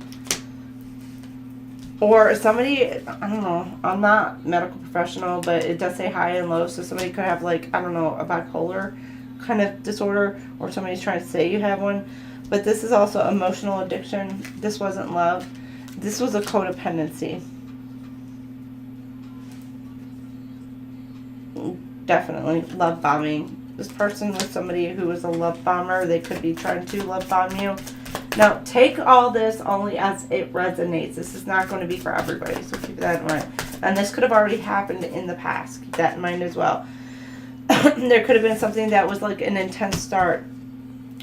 S1: Or somebody, I don't know, I'm not a medical professional, but it does say high and low, so somebody could have like, I don't know, a bipolar kind of disorder, or somebody's trying to say you have one. But this is also emotional addiction. This wasn't love. This was a codependency. Definitely love bombing. This person was somebody who was a love bomber. They could be trying to love bomb you. Now, take all this only as it resonates. This is not going to be for everybody, so keep that in mind. And this could have already happened in the past. Keep that in mind as well. There could have been something that was like an intense start.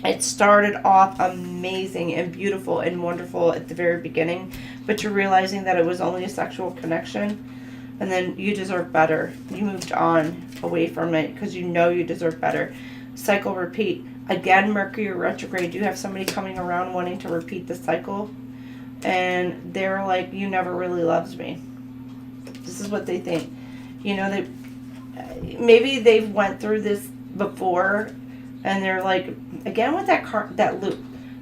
S1: It started off amazing and beautiful and wonderful at the very beginning, but you're realizing that it was only a sexual connection, and then you deserve better. You moved on away from it because you know you deserve better. Cycle repeat. Again, Mercury retrograde. You have somebody coming around wanting to repeat the cycle, and they're like, you never really loved me. This is what they think. Maybe they've went through this before, and they're like, again with that loop,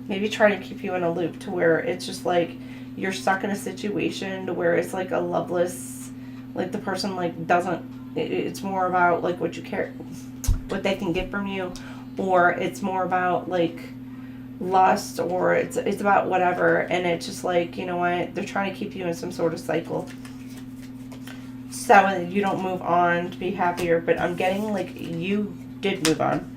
S1: maybe trying to keep you in a loop to where it's just like you're stuck in a situation to where it's like a loveless, like the person like doesn't, it's more about like what you care, what they can get from you, or it's more about like lust, or it's about whatever, and it's just like, you know what, they're trying to keep you in some sort of cycle so that you don't move on to be happier. But I'm getting like you did move on.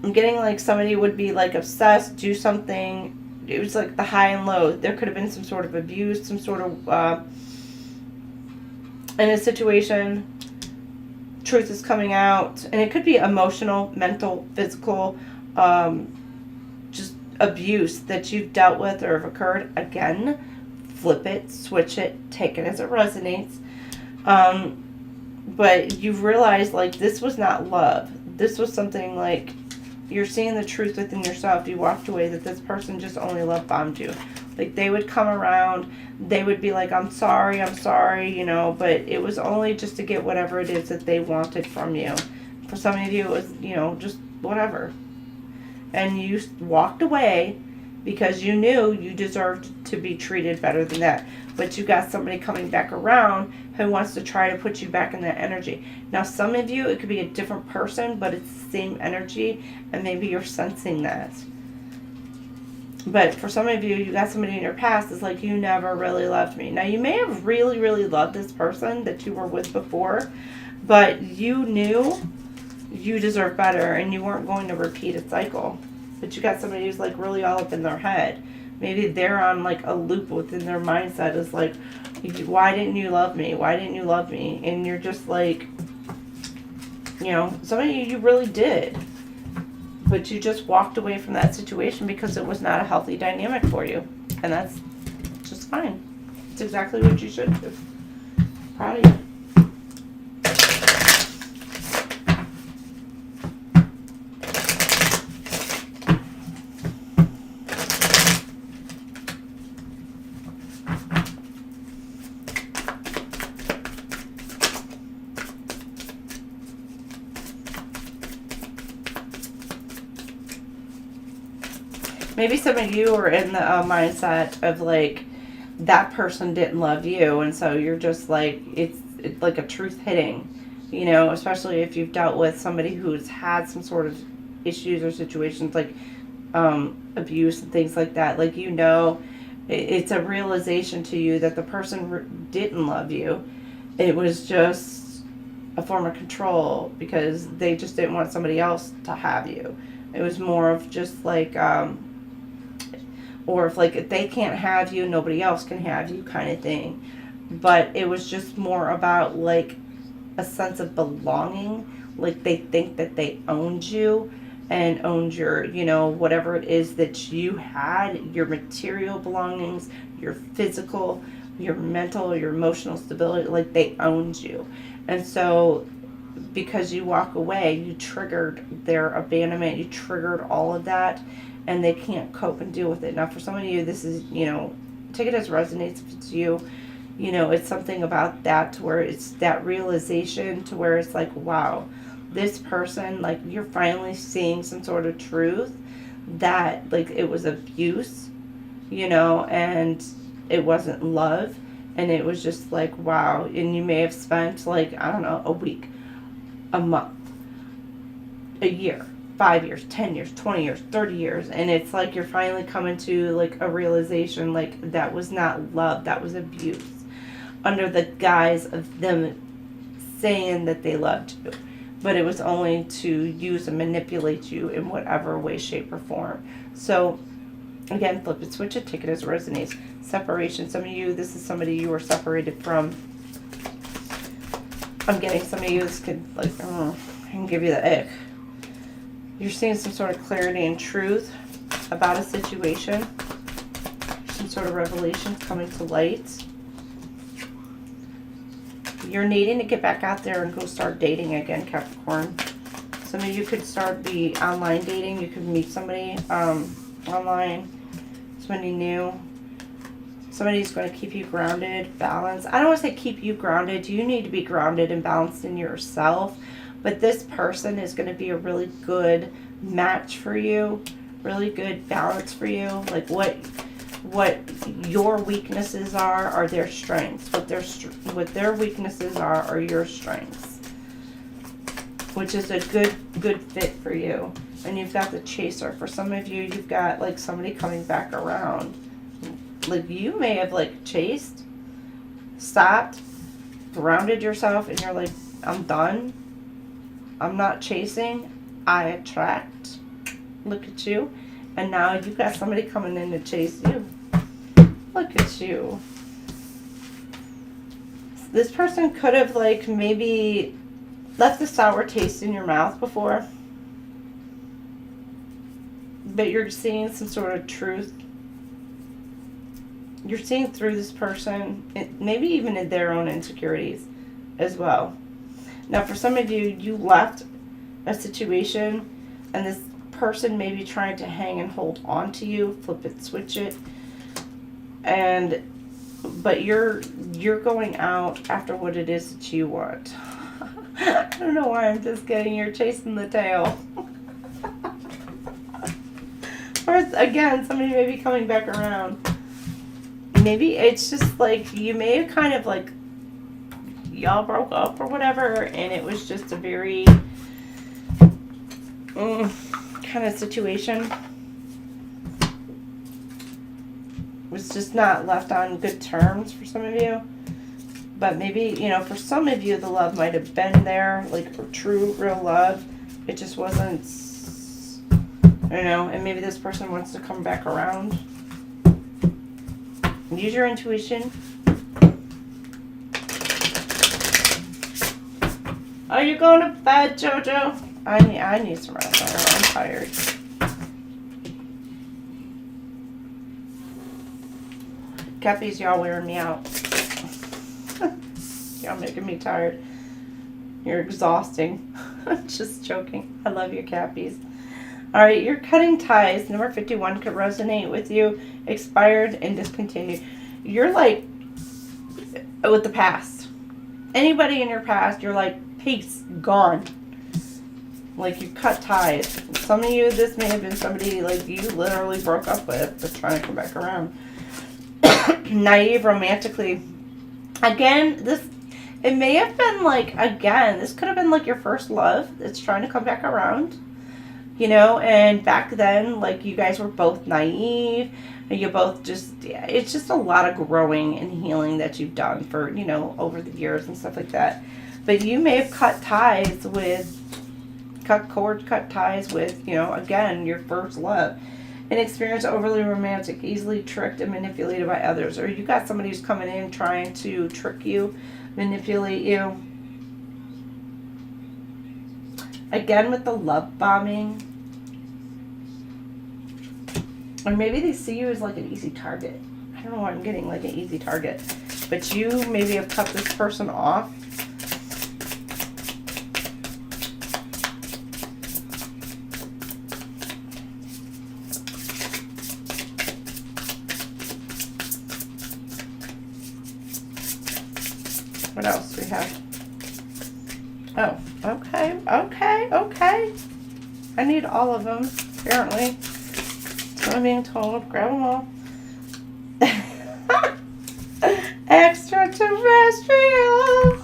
S1: I'm getting like somebody would be like obsessed, do something. It was like the high and low. There could have been some sort of abuse, some sort of in a situation, truth is coming out, and it could be emotional, mental, physical, just abuse that you've dealt with or have occurred. Again, flip it, switch it, take it as it resonates. But you've realized like this was not love. This was something like you're seeing the truth within yourself. You walked away that this person just only love bombed you. Like they would come around, they would be like, I'm sorry, but it was only just to get whatever it is that they wanted from you. For some of you, it was, just whatever. And you walked away, because you knew you deserved to be treated better than that. But you got somebody coming back around who wants to try to put you back in that energy. Now, some of you, it could be a different person, but it's the same energy, and maybe you're sensing that. But for some of you, you got somebody in your past that's like, you never really loved me. Now, you may have really, really loved this person that you were with before, but you knew you deserve better, and you weren't going to repeat a cycle. But you got somebody who's like really all up in their head. Maybe they're on like a loop within their mindset is like, why didn't you love me? Why didn't you love me? And you're just like, you know, some of you really did. But you just walked away from that situation because it was not a healthy dynamic for you. And that's just fine. It's exactly what you should do. Proud of you. Maybe some of you are in the mindset of like, that person didn't love you, and so you're just like, it's like a truth hitting, you know, especially if you've dealt with somebody who's had some sort of issues or situations like abuse and things like that. Like, you know, it's a realization to you that the person didn't love you. It was just a form of control because they just didn't want somebody else to have you. It was more of just like, or if they can't have you, nobody else can have you kind of thing. But it was just more about like a sense of belonging. Like they think that they owned you and owned your, you know, whatever it is that you had, your material belongings, your physical, your mental, your emotional stability, like they owned you. And so because you walk away, you triggered their abandonment, you triggered all of that, and they can't cope and deal with it. Now, for some of you, this is, you know, take it as resonates if it's you. You know, it's something about that to where it's that realization to where it's like, wow, this person, like, you're finally seeing some sort of truth that, like, it was abuse, you know, and it wasn't love. And it was just like, wow. And you may have spent, like, I don't know, a week, a month, a year, 5 years, 10 years, 20 years, 30 years. And it's like you're finally coming to like a realization like that was not love, that was abuse. Under the guise of them saying that they loved you. But it was only to use and manipulate you in whatever way, shape, or form. So again, flip it, switch it, take it as it resonates. Separation. Some of you, this is somebody you were separated from. I'm getting some of you, this could like, I can give you the ick. You're seeing some sort of clarity and truth about a situation. Some sort of revelation coming to light. You're needing to get back out there and go start dating again, Capricorn. Some of you could start the online dating. You could meet somebody online. Somebody new. Somebody's going to keep you grounded, balanced. I don't want to say keep you grounded. You need to be grounded and balanced in yourself. But this person is going to be a really good match for you, really good balance for you. Like what your weaknesses are their strengths. What their weaknesses are your strengths. Which is a good fit for you. And you've got the chaser. For some of you, you've got like somebody coming back around. Like you may have like chased, stopped, grounded yourself, and you're like, I'm done. I'm not chasing, I attract. Look at you. And now you've got somebody coming in to chase you. Look at you. This person could have like maybe left a sour taste in your mouth before. But you're seeing some sort of truth. You're seeing through this person, maybe even in their own insecurities as well. Now, for some of you, you left a situation, and this person may be trying to hang and hold on to you, flip it, switch it, but you're going out after what it is that you want. I don't know why I'm just getting you're chasing the tail. Or again, somebody may be coming back around. Maybe it's just like you may have kind of like y'all broke up or whatever, and it was just a very kind of situation. It was just not left on good terms for some of you. But maybe, you know, for some of you, the love might have been there, like true, real love. It just wasn't, I don't know, and maybe this person wants to come back around. Use your intuition. Are you going to bed, Jojo? I need some rest. I'm tired. Cappies, y'all wearing me out. Y'all making me tired. You're exhausting. Just joking. I love you, Cappies. Alright, you're cutting ties. Number 51 could resonate with you. Expired and discontinued. You're like with the past. Anybody in your past, you're like, peace, gone. Like you cut ties. Some of you, this may have been somebody like you literally broke up with, but trying to come back around. Naive romantically. Again, it may have been like, again, this could have been like your first love that's trying to come back around. You know, and back then, like, you guys were both naive. You both just, it's just a lot of growing and healing that you've done for, you know, over the years and stuff like that. But you may have cut ties with, cut ties with, you know, again, your first love. An experience overly romantic, easily tricked and manipulated by others. Or you got somebody who's coming in trying to trick you, manipulate you. Again, with the love bombing. Or maybe they see you as like an easy target. I don't know why I'm getting like an easy target. But you maybe have cut this person off. What else do we have? Oh, okay. I need all of them, apparently. I'm being told, grab them all. Extraterrestrial.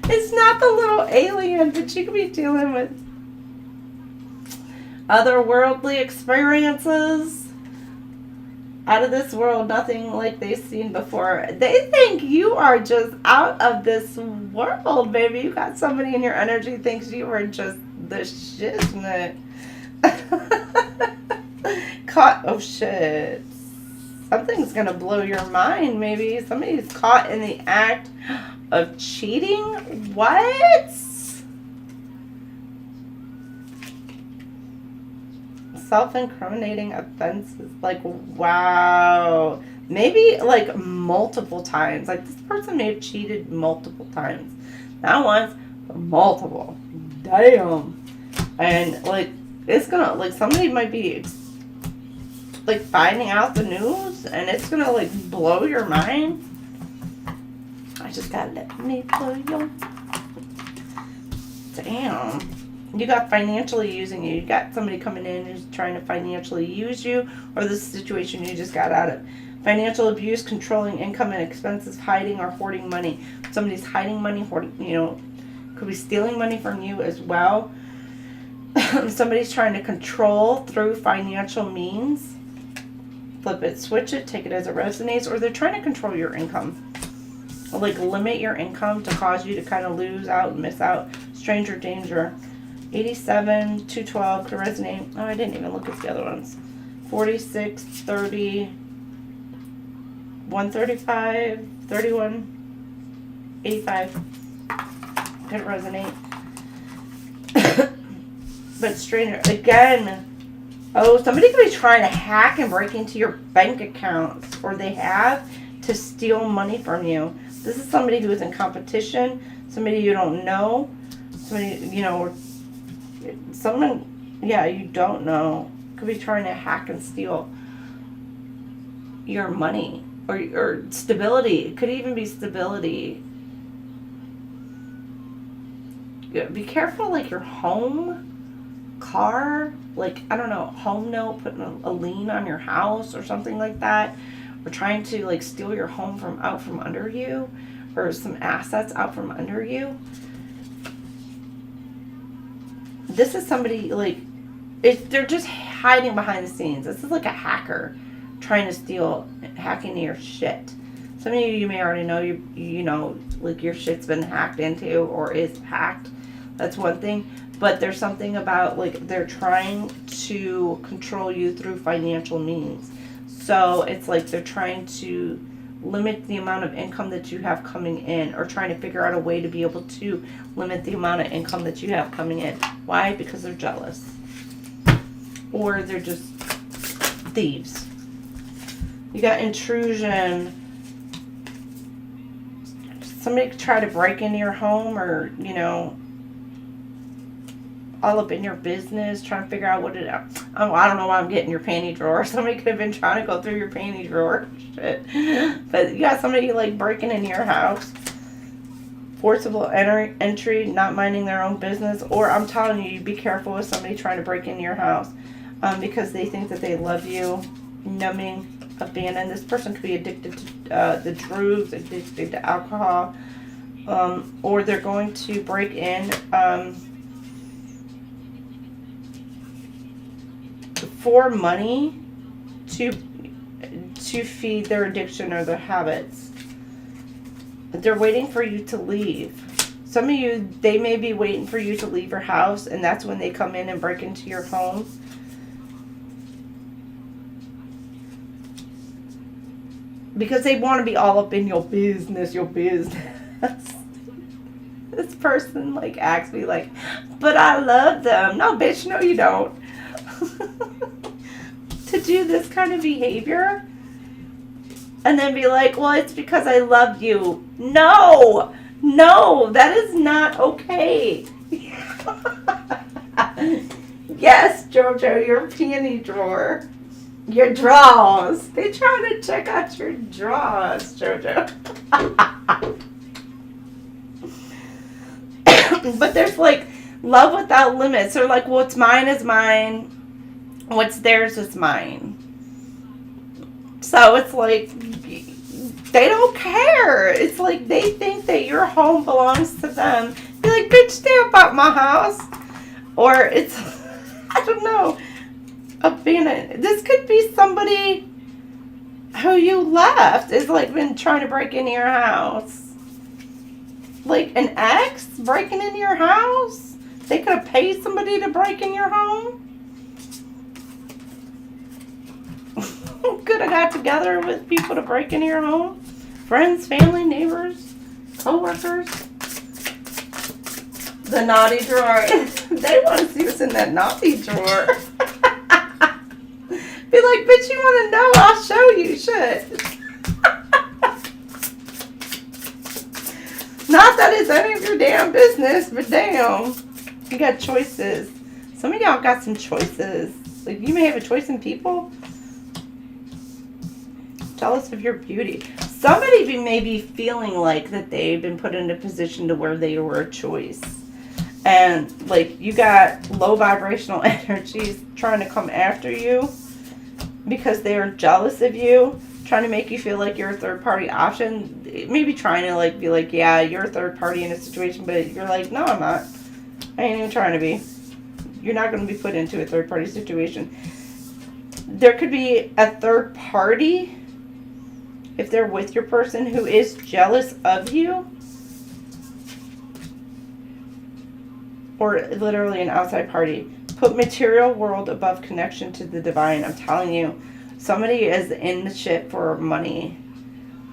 S1: It's not the little alien, but you could be dealing with otherworldly experiences. Out of this world, nothing like they've seen before. They think you are just out of this world, baby. You got somebody in your energy thinks you are just the shiznit. Caught. Oh shit. Something's gonna blow your mind, maybe. Somebody's caught in the act of cheating? What? Self-incriminating offenses. Like, wow. Maybe like multiple times. Like, this person may have cheated multiple times. Not once, but multiple. Damn. And like, it's gonna, like, somebody might be like finding out the news and it's gonna like blow your mind. I just gotta let me blow you. Damn. You got financially using you. You got somebody coming in who's trying to financially use you, or this situation you just got out of. Financial abuse, controlling income and expenses, hiding or hoarding money. Somebody's hiding money, hoarding, you know, could be stealing money from you as well. Somebody's trying to control through financial means. Flip it, switch it, take it as it resonates, or they're trying to control your income. Or like limit your income to cause you to kind of lose out and miss out. Stranger danger. 87, 212 could resonate. Oh, I didn't even look at the other ones. 46, 30, 135, 31, 85 could resonate. But stranger, again, oh, somebody could be trying to hack and break into your bank accounts, or they have, to steal money from you. This is somebody who is in competition, somebody you don't know, somebody, you know, someone, yeah, you don't know, could be trying to hack and steal your money, or stability. It could even be stability. Be careful, like your home car, like, I don't know, home note, putting a lien on your house or something like that, or trying to like steal your home out from under you, or some assets out from under you. This is somebody like, they're just hiding behind the scenes. This is like a hacker trying to steal, hacking your shit. Some of you may already know, you know, like your shit's been hacked into or is hacked. That's one thing. But there's something about like they're trying to control you through financial means. So it's like they're trying to limit the amount of income that you have coming in, or trying to figure out a way to be able to limit the amount of income that you have coming in. Why? Because they're jealous. Or they're just thieves. You got intrusion. Somebody could try to break into your home, or, you know, all up in your business, trying to figure out what it. Oh, I don't know why I'm getting your panty drawer. Somebody could have been trying to go through your panty drawer. Shit. But you got somebody like breaking into your house. Forcible entry, not minding their own business. Or I'm telling you, be careful with somebody trying to break into your house because they think that they love you. Numbing, abandon. This person could be addicted to the drugs, addicted to alcohol, or they're going to break in for money to feed their addiction or their habits. They're waiting for you to leave. Some of you, they may be waiting for you to leave your house, and that's when they come in and break into your home. Because they want to be all up in your business, This person like acts me like, but I love them. No, bitch, no you don't. To do this kind of behavior and then be like, well, it's because I love you. No, that is not okay. Yes, Jojo, your panty drawer. Your drawers. They trying to check out your drawers, Jojo. But there's like love without limits. They're like, what's mine is mine. What's theirs is mine. So it's like they don't care. It's like they think that your home belongs to them. Be like, bitch, stay about my house. Or it's, I don't know. Abandoned. This could be somebody who you left is like been trying to break into your house. Like an ex breaking into your house. They could have paid somebody to break in your home. Could have got together with people to break into your home. Friends, family, neighbors, co-workers. The naughty drawer. They want to see what's in that naughty drawer. Be like, bitch, you want to know? I'll show you. Shit. Not that it's any of your damn business, but damn. You got choices. Some of y'all got some choices. Like, you may have a choice in people. Jealous of your beauty. Somebody may be feeling like that they've been put in a position to where they were a choice. And, like, you got low vibrational energies trying to come after you because they are jealous of you, trying to make you feel like you're a third-party option. Maybe trying to, like, be like, yeah, you're a third party in a situation, but you're like, no, I'm not. I ain't even trying to be. You're not going to be put into a third-party situation. There could be a third party, if they're with your person, who is jealous of you. Or literally an outside party. Put material world above connection to the divine. I'm telling you, somebody is in the shit for money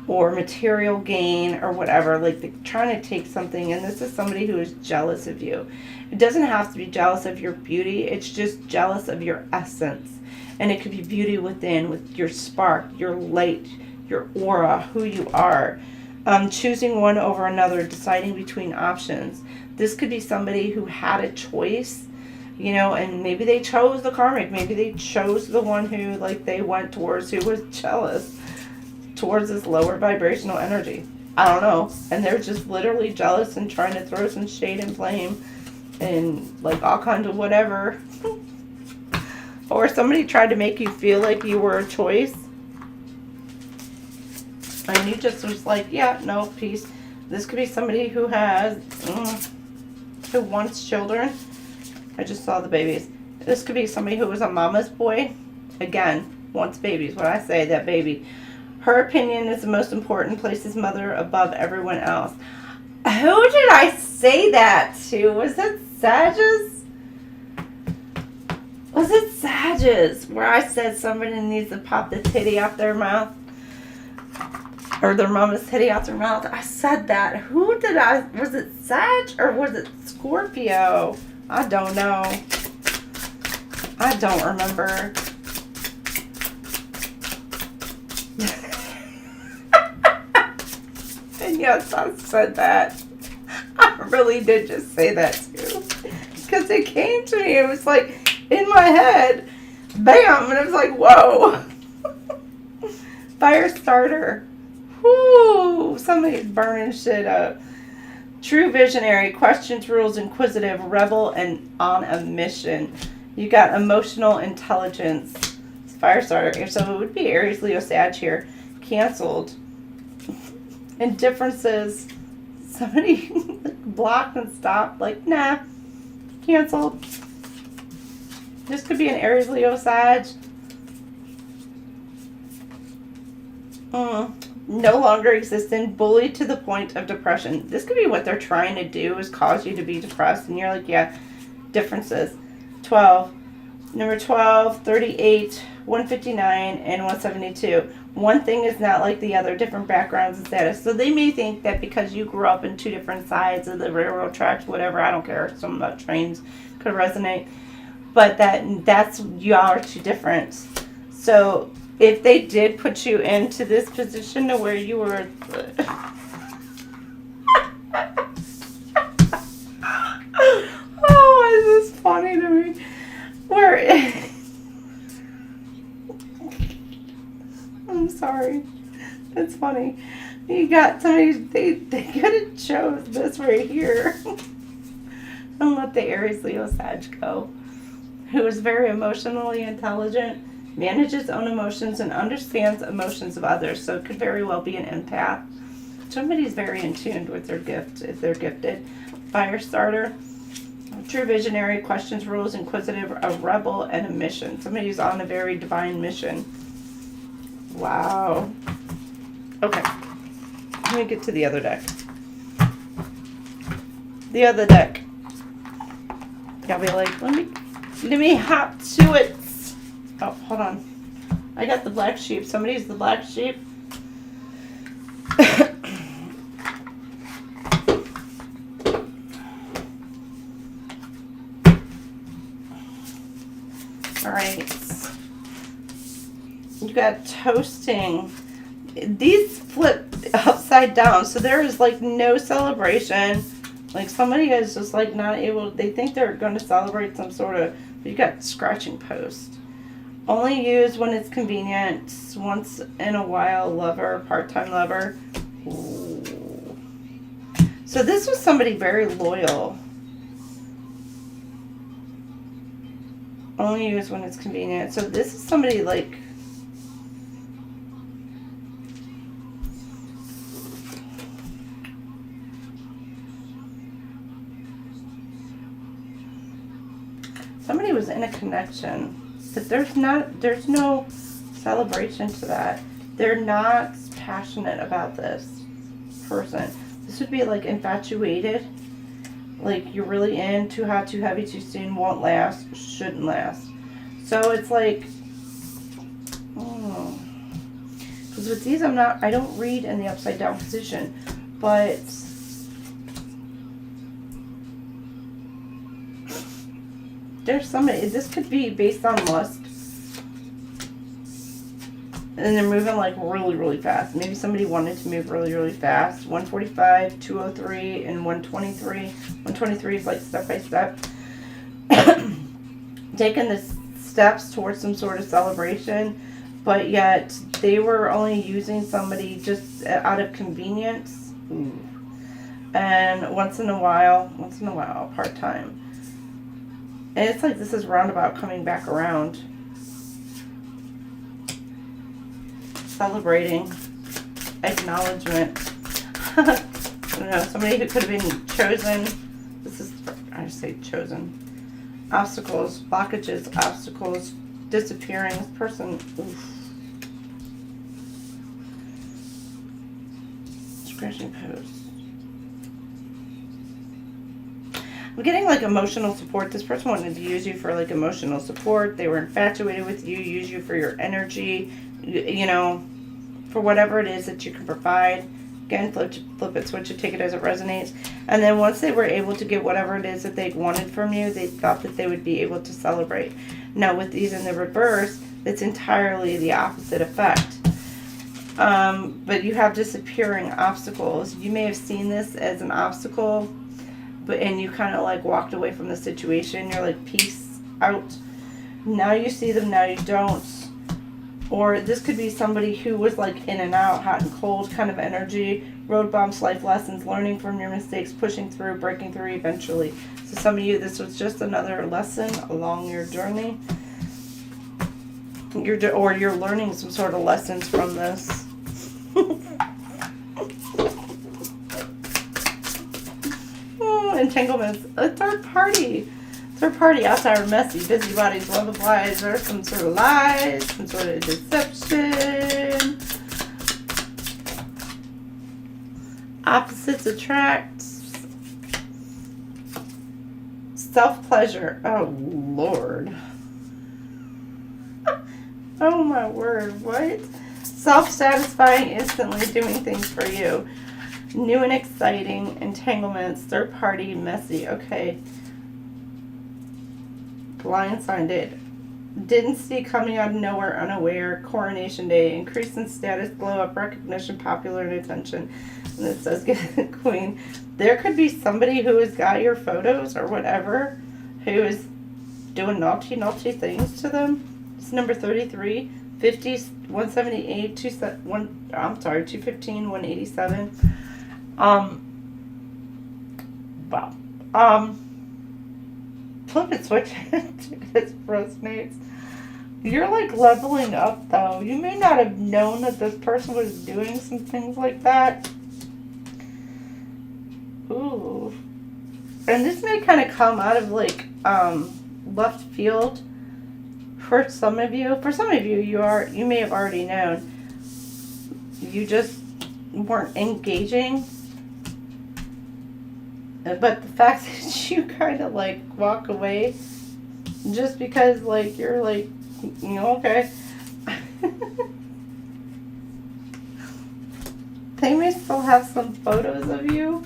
S1: or material gain or whatever. Like, they're trying to take something, and this is somebody who is jealous of you. It doesn't have to be jealous of your beauty. It's just jealous of your essence. And it could be beauty within, with your spark, your light, your aura, who you are. Choosing one over another, deciding between options. This could be somebody who had a choice, you know, and maybe they chose the karmic. Maybe they chose the one who, like, they went towards, who was jealous towards this lower vibrational energy. I don't know. And they're just literally jealous and trying to throw some shade and flame and like all kinds of whatever. Or somebody tried to make you feel like you were a choice. And you just was like, yeah, no, peace. This could be somebody who has, who wants children. I just saw the babies. This could be somebody who was a mama's boy. Again, wants babies. When I say that baby. Her opinion is the most important, places mother above everyone else. Who did I say that to? Was it Sagittarius? Was it Sagittarius? Where I said somebody needs to pop the titty out their mouth? Or their mama's titty out their mouth. I said that. Who did I? Was it Sag or was it Scorpio? I don't know. I don't remember. And yes, I said that. I really did just say that too. Because it came to me. It was like in my head. Bam. And it was like, whoa. Fire starter. Whoo, somebody's burning shit up. True visionary, questions, rules, inquisitive, rebel, and on a mission. You got emotional intelligence. It's fire starter. So it would be Aries, Leo, Sag here. Canceled. Indifferences. Somebody blocked and stopped. Like, nah. Canceled. This could be an Aries, Leo, Sag. No longer existent, bullied to the point of depression. This could be what they're trying to do, is cause you to be depressed. And you're like, yeah, differences. 12. Number 12, 38, 159, and 172. One thing is not like the other, different backgrounds and status. So they may think that because you grew up in two different sides of the railroad tracks, whatever, I don't care. Something about trains could resonate. But that's you are too different. So if they did put you into this position to where you were... Oh, is this funny to me? Where... I'm sorry. It's funny. You got somebody... They could have chose this right here. And let the Aries, Leo, Sag go. Who is very emotionally intelligent, manages own emotions, and understands emotions of others. So it could very well be an empath. Somebody's very in tune with their gift if they're gifted. Fire starter, true visionary, questions, rules, inquisitive, a rebel, and a mission. Somebody's on a very divine mission. Wow. Okay. Let me get to the other deck. The other deck. I'll be like, let me hop to it. Oh, hold on. I got the black sheep. Somebody's the black sheep. All right. You got toasting. These flip upside down. So there is like no celebration. Like somebody is just like not able, they think they're going to celebrate some sort of, you got scratching post. Only used when it's convenient. Once in a while lover, part-time lover. Ooh. So this was somebody very loyal. Only used when it's convenient. So this is somebody like, somebody was in a connection. But there's no celebration to that. They're not passionate about this person. This would be like infatuated. Like you're really in, too hot, too heavy, too soon, won't last, shouldn't last. So it's like, because with these I don't read in the upside down position. But there's somebody, this could be based on lust. And they're moving like really, really fast. Maybe somebody wanted to move really, really fast. 145, 203, and 123. 123 is like step by step. Taking the steps towards some sort of celebration. But yet, they were only using somebody just out of convenience. Ooh. And once in a while, part-time. And it's like this is roundabout coming back around. Celebrating. Acknowledgement. You know, somebody who could have been chosen. This is, I say chosen. Obstacles, blockages, obstacles, disappearing. This person, oof. Scratching post. I'm getting like emotional support. This person wanted to use you for like emotional support. They were infatuated with you, use you for your energy, you know, for whatever it is that you can provide. Again, flip it, switch it, take it as it resonates. And then once they were able to get whatever it is that they wanted from you, they thought that they would be able to celebrate. Now with these in the reverse, it's entirely the opposite effect. But you have disappearing obstacles. You may have seen this as an obstacle, and you kind of like walked away from the situation. You're like, peace out. Now you see them, now you don't. Or this could be somebody who was like in and out, hot and cold kind of energy. Road bumps, life lessons, learning from your mistakes, pushing through, breaking through eventually. So some of you, this was just another lesson along your journey. Or you're learning some sort of lessons from this. Oh, entanglements. A third party. Third party, outsider, messy, busybodies, love of lies, or some sort of lies, some sort of deception. Opposites attract. Self-pleasure. Oh, Lord. Oh, my word. What? Self-satisfying, instantly doing things for you. New and exciting. Entanglements. Third party, messy. Okay. Blindsided. Didn't see coming out of nowhere, unaware. Coronation day. Increase in status, glow up, recognition, popular, and attention. And it says, Queen. There could be somebody who has got your photos or whatever, who is doing naughty things to them. It's number 33, 50, 178, 215, 187. Wow. Flip it, switch it. This resonates. You're like leveling up though. You may not have known that this person was doing some things like that. Ooh. And this may kind of come out of like left field for some of you. For some of you, you may have already known. You just weren't engaging. But the fact that you kind of like walk away just because like you're like, you know, okay. They may still have some photos of you,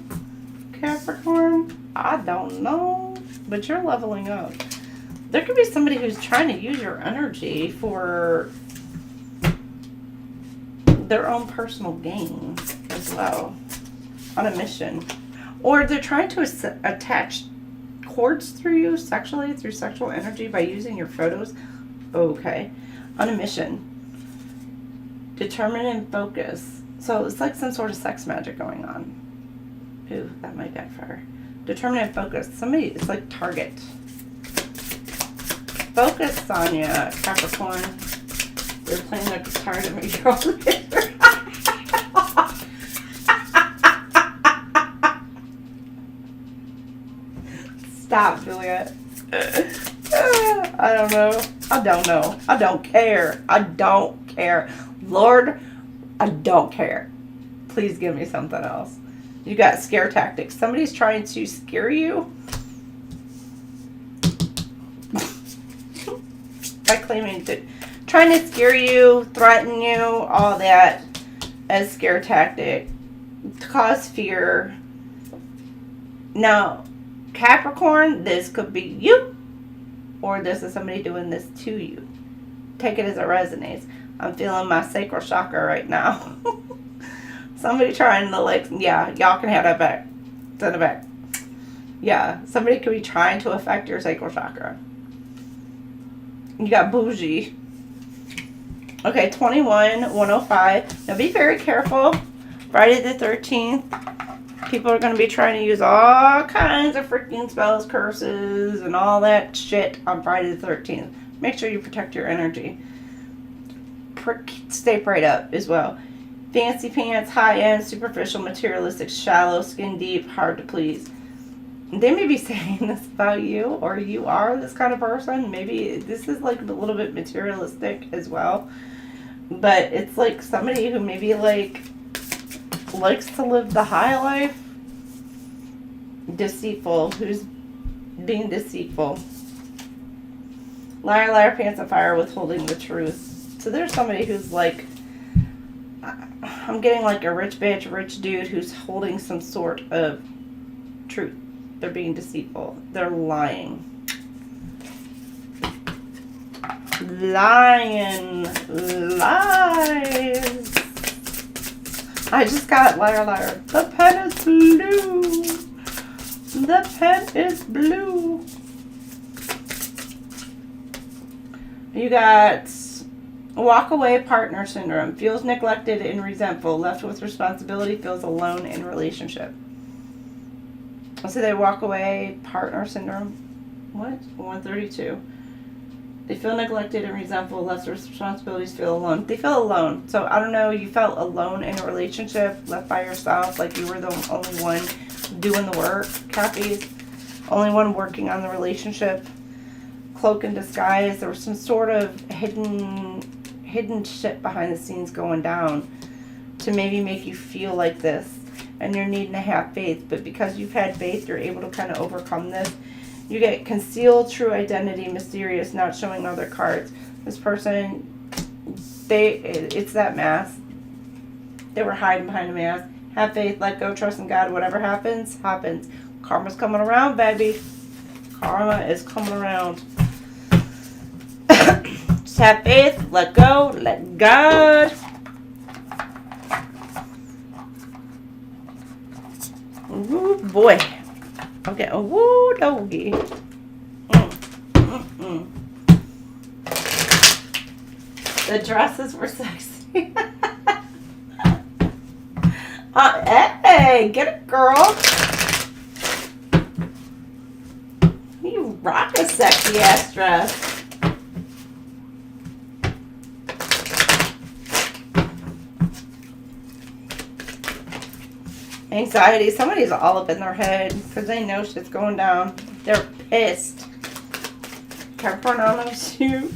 S1: Capricorn. I don't know. But you're leveling up. There could be somebody who's trying to use your energy for their own personal gain as well. On a mission. Or they're trying to attach cords through you sexually, through sexual energy by using your photos. Okay. On a mission. Determine and focus. So it's like some sort of sex magic going on. Ooh, that might backfire. Determine and focus. Somebody, it's like Target. Focus, Sonia, Capricorn. They're playing like a target of your own picture. Stop, Juliet. I don't know. I don't know. I don't care. I don't care. Lord, I don't care. Please give me something else. You got scare tactics. Somebody's trying to scare you by claiming to, trying to scare you, threaten you, all that as scare tactic to cause fear. Now, Capricorn, this could be you, or this is somebody doing this to you. Take it as it resonates. I'm feeling my sacral chakra right now. Somebody trying to like, yeah, y'all can have that back. Send it back. Yeah, somebody could be trying to affect your sacral chakra. You got bougie. Okay, 21, 105. Now be very careful. Friday the 13th. People are going to be trying to use all kinds of freaking spells, curses, and all that shit on Friday the 13th. Make sure you protect your energy. Stay prayed up as well. Fancy pants, high-end, superficial, materialistic, shallow, skin deep, hard to please. They may be saying this about you, or you are this kind of person. Maybe this is like a little bit materialistic as well. But it's like somebody who maybe like likes to live the high life. Deceitful. Who's being deceitful. Liar, liar, pants on fire, withholding the truth. So there's somebody who's like, I'm getting like a rich bitch, rich dude who's holding some sort of truth. They're being deceitful. They're lying. Lying. Lies. I just got liar, liar. The pen is blue. The pen is blue. You got walk away partner syndrome. Feels neglected and resentful. Left with responsibility. Feels alone in relationship. So they walk away partner syndrome. What? 132. They feel neglected and resentful. Left with responsibilities. Feel alone. They feel alone. So I don't know. You felt alone in a relationship. Left by yourself. Like you were the only one doing the work. Cappies. Only one working on the relationship. Cloak and disguise. There was some sort of hidden shit behind the scenes going down to maybe make you feel like this, and you're needing to have faith. But because you've had faith, you're able to kind of overcome this. You get concealed true identity, mysterious, not showing other cards. This person, it's that mask. They were hiding behind a mask. Have faith, let go, trust in God. Whatever happens, happens. Karma's coming around, baby. Karma is coming around. Just have faith, let go, let God. Ooh, boy. Okay, a woo doggy. The dresses were sexy. Hey, get it, girl. You rock a sexy ass dress. Anxiety. Somebody's all up in their head because they know shit's going down. They're pissed. Capricorn on you.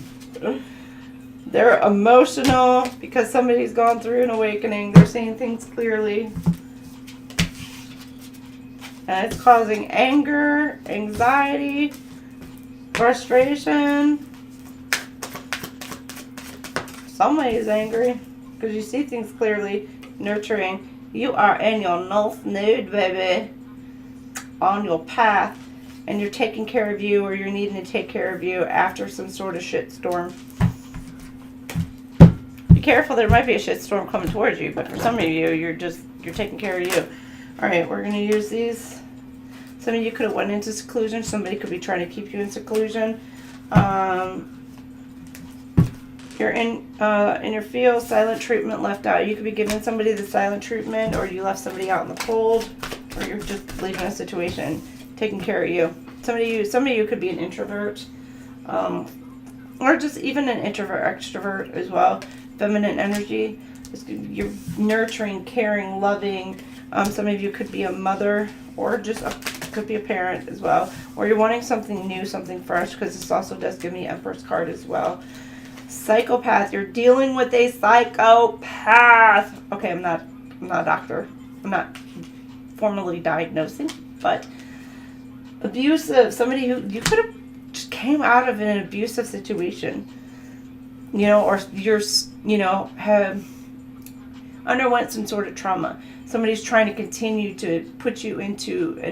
S1: They're emotional because somebody's gone through an awakening. They're seeing things clearly. And it's causing anger, anxiety, frustration. Somebody's angry because you see things clearly. Nurturing. You are in your north node, baby. On your path. And you're taking care of you, or you're needing to take care of you after some sort of shitstorm. Be careful, there might be a shitstorm coming towards you, but for some of you, you're taking care of you. Alright, we're going to use these. Some of you could have went into seclusion. Somebody could be trying to keep you in seclusion. You're in your field, silent treatment left out. You could be giving somebody the silent treatment, or you left somebody out in the cold, or you're just leaving a situation, taking care of you. Some of you could be an introvert, or just even an introvert, extrovert as well. Feminine energy. You're nurturing, caring, loving. Some of you could be a mother, or just could be a parent as well. Or you're wanting something new, something fresh, because this also does give me Empress card as well. Psychopath. You're dealing with a psychopath. Okay, I'm not a doctor. I'm not formally diagnosing, but abusive. Somebody who you could have just came out of an abusive situation, or have underwent some sort of trauma. Somebody's trying to continue to put you in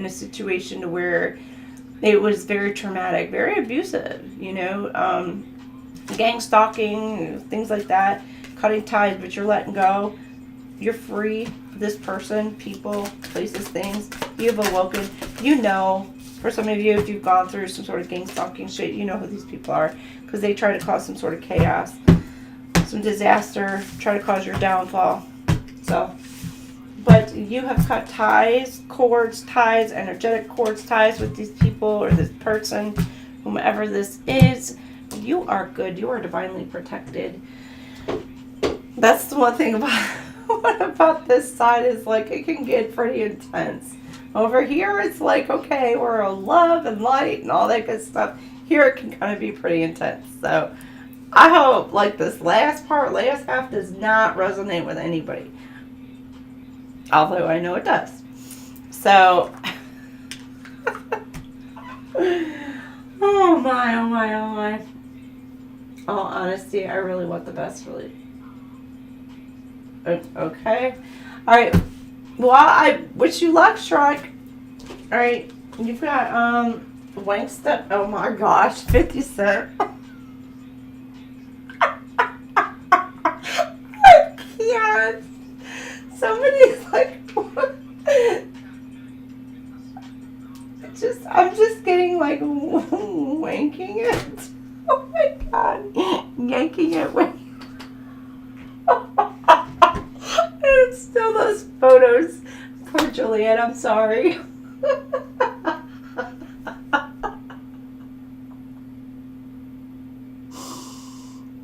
S1: a situation to where it was very traumatic, very abusive, gang stalking, things like that, cutting ties, but you're letting go. You're free. This person, people, places, things. You've awoken. For some of you, if you've gone through some sort of gang stalking shit, you know who these people are, because they try to cause some sort of chaos, some disaster, try to cause your downfall. So, but you have cut ties, cords, ties, energetic cords, ties with these people or this person, whomever this is. You are good. You are divinely protected. That's the one thing about this side is like it can get pretty intense. Over here, it's like, okay, we're a love and light and all that good stuff. Here, it can kind of be pretty intense. So, I hope, like, this last half does not resonate with anybody. Although I know it does. So, oh my, oh my, oh my. All honesty, I really want the best for you. Okay. Alright. Well, I wish you luck, Shrek. Alright. You've got, Wank Step. Oh my gosh. 50 Cent. I can't. Somebody's like, what? I'm just getting like wanking it. Oh my god. Yanking it. It's still those photos. Poor Juliet, I'm sorry.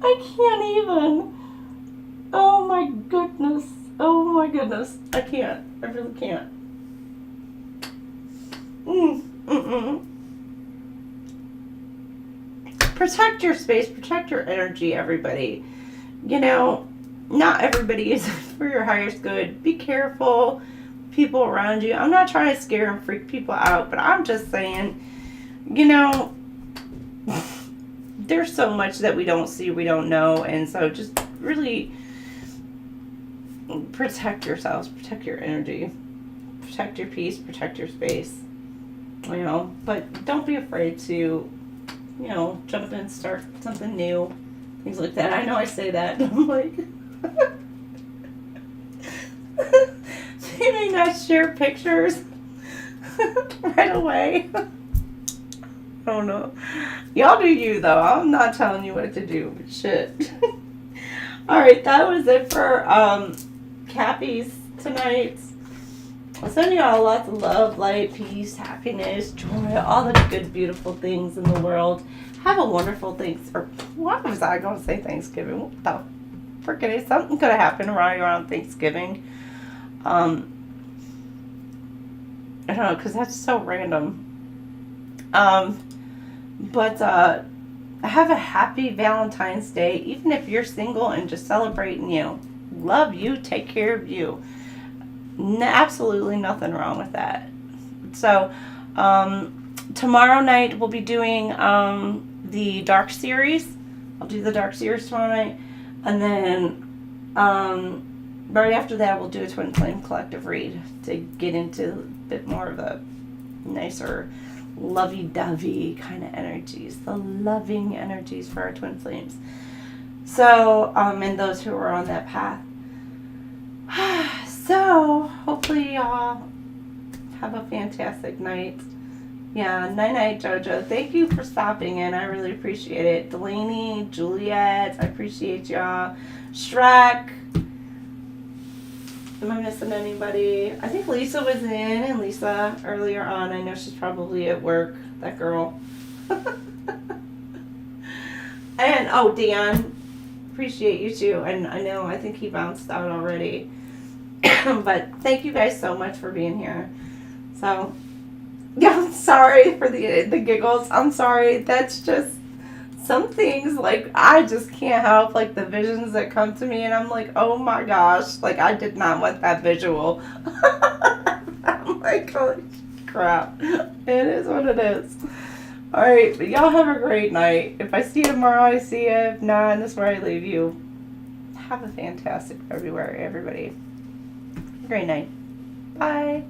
S1: I can't even. Oh my goodness. Oh my goodness. I can't. I really can't. Protect your space. Protect your energy, everybody. You know, not everybody is for your highest good. Be careful. People around you. I'm not trying to scare and freak people out, but I'm just saying, you know, there's so much that we don't see, we don't know, and so just really protect yourselves, protect your energy, protect your peace, protect your space, you know, but don't be afraid to, you know, jump in, start something new, things like that. I know I say that, I'm like, you may not share pictures right away. I don't know. Y'all do you, though. I'm not telling you what to do, but shit. Alright, that was it for Cappies tonight. I'll send y'all lots of love, light, peace, happiness, joy, all the good, beautiful things in the world. Have a wonderful what was I going to say Thanksgiving? What the freaking is? Something could have happened around Thanksgiving. I don't know, because that's so random. But have a happy Valentine's Day, even if you're single, and just celebrating you. Love you, take care of you. Absolutely nothing wrong with that. So, tomorrow night we'll be doing the Dark Series. I'll do the Dark Series tomorrow night. And then right after that we'll do a Twinflame collective read to get into a bit more of a nicer lovey-dovey kind of energies, the loving energies for our twin flames. So, and those who are on that path. So, hopefully y'all have a fantastic night. Yeah, night-night, Jojo. Thank you for stopping in. I really appreciate it. Delaney, Juliet, I appreciate y'all. Shrek. Am I missing anybody? I think Lisa was in, and Lisa earlier on. I know she's probably at work. That girl. And, oh, Dan. Appreciate you too. And I think he bounced out already. But thank you guys so much for being here. So, yeah, I'm sorry for the giggles. I'm sorry. That's just some things, like, I just can't help, like, the visions that come to me, and I'm like, oh my gosh, like, I did not want that visual. I'm like, holy crap. It is what it is. Alright, but y'all have a great night. If I see you tomorrow, I see you. If not, this is where I leave you. Have a fantastic February, everybody. Great night. Bye.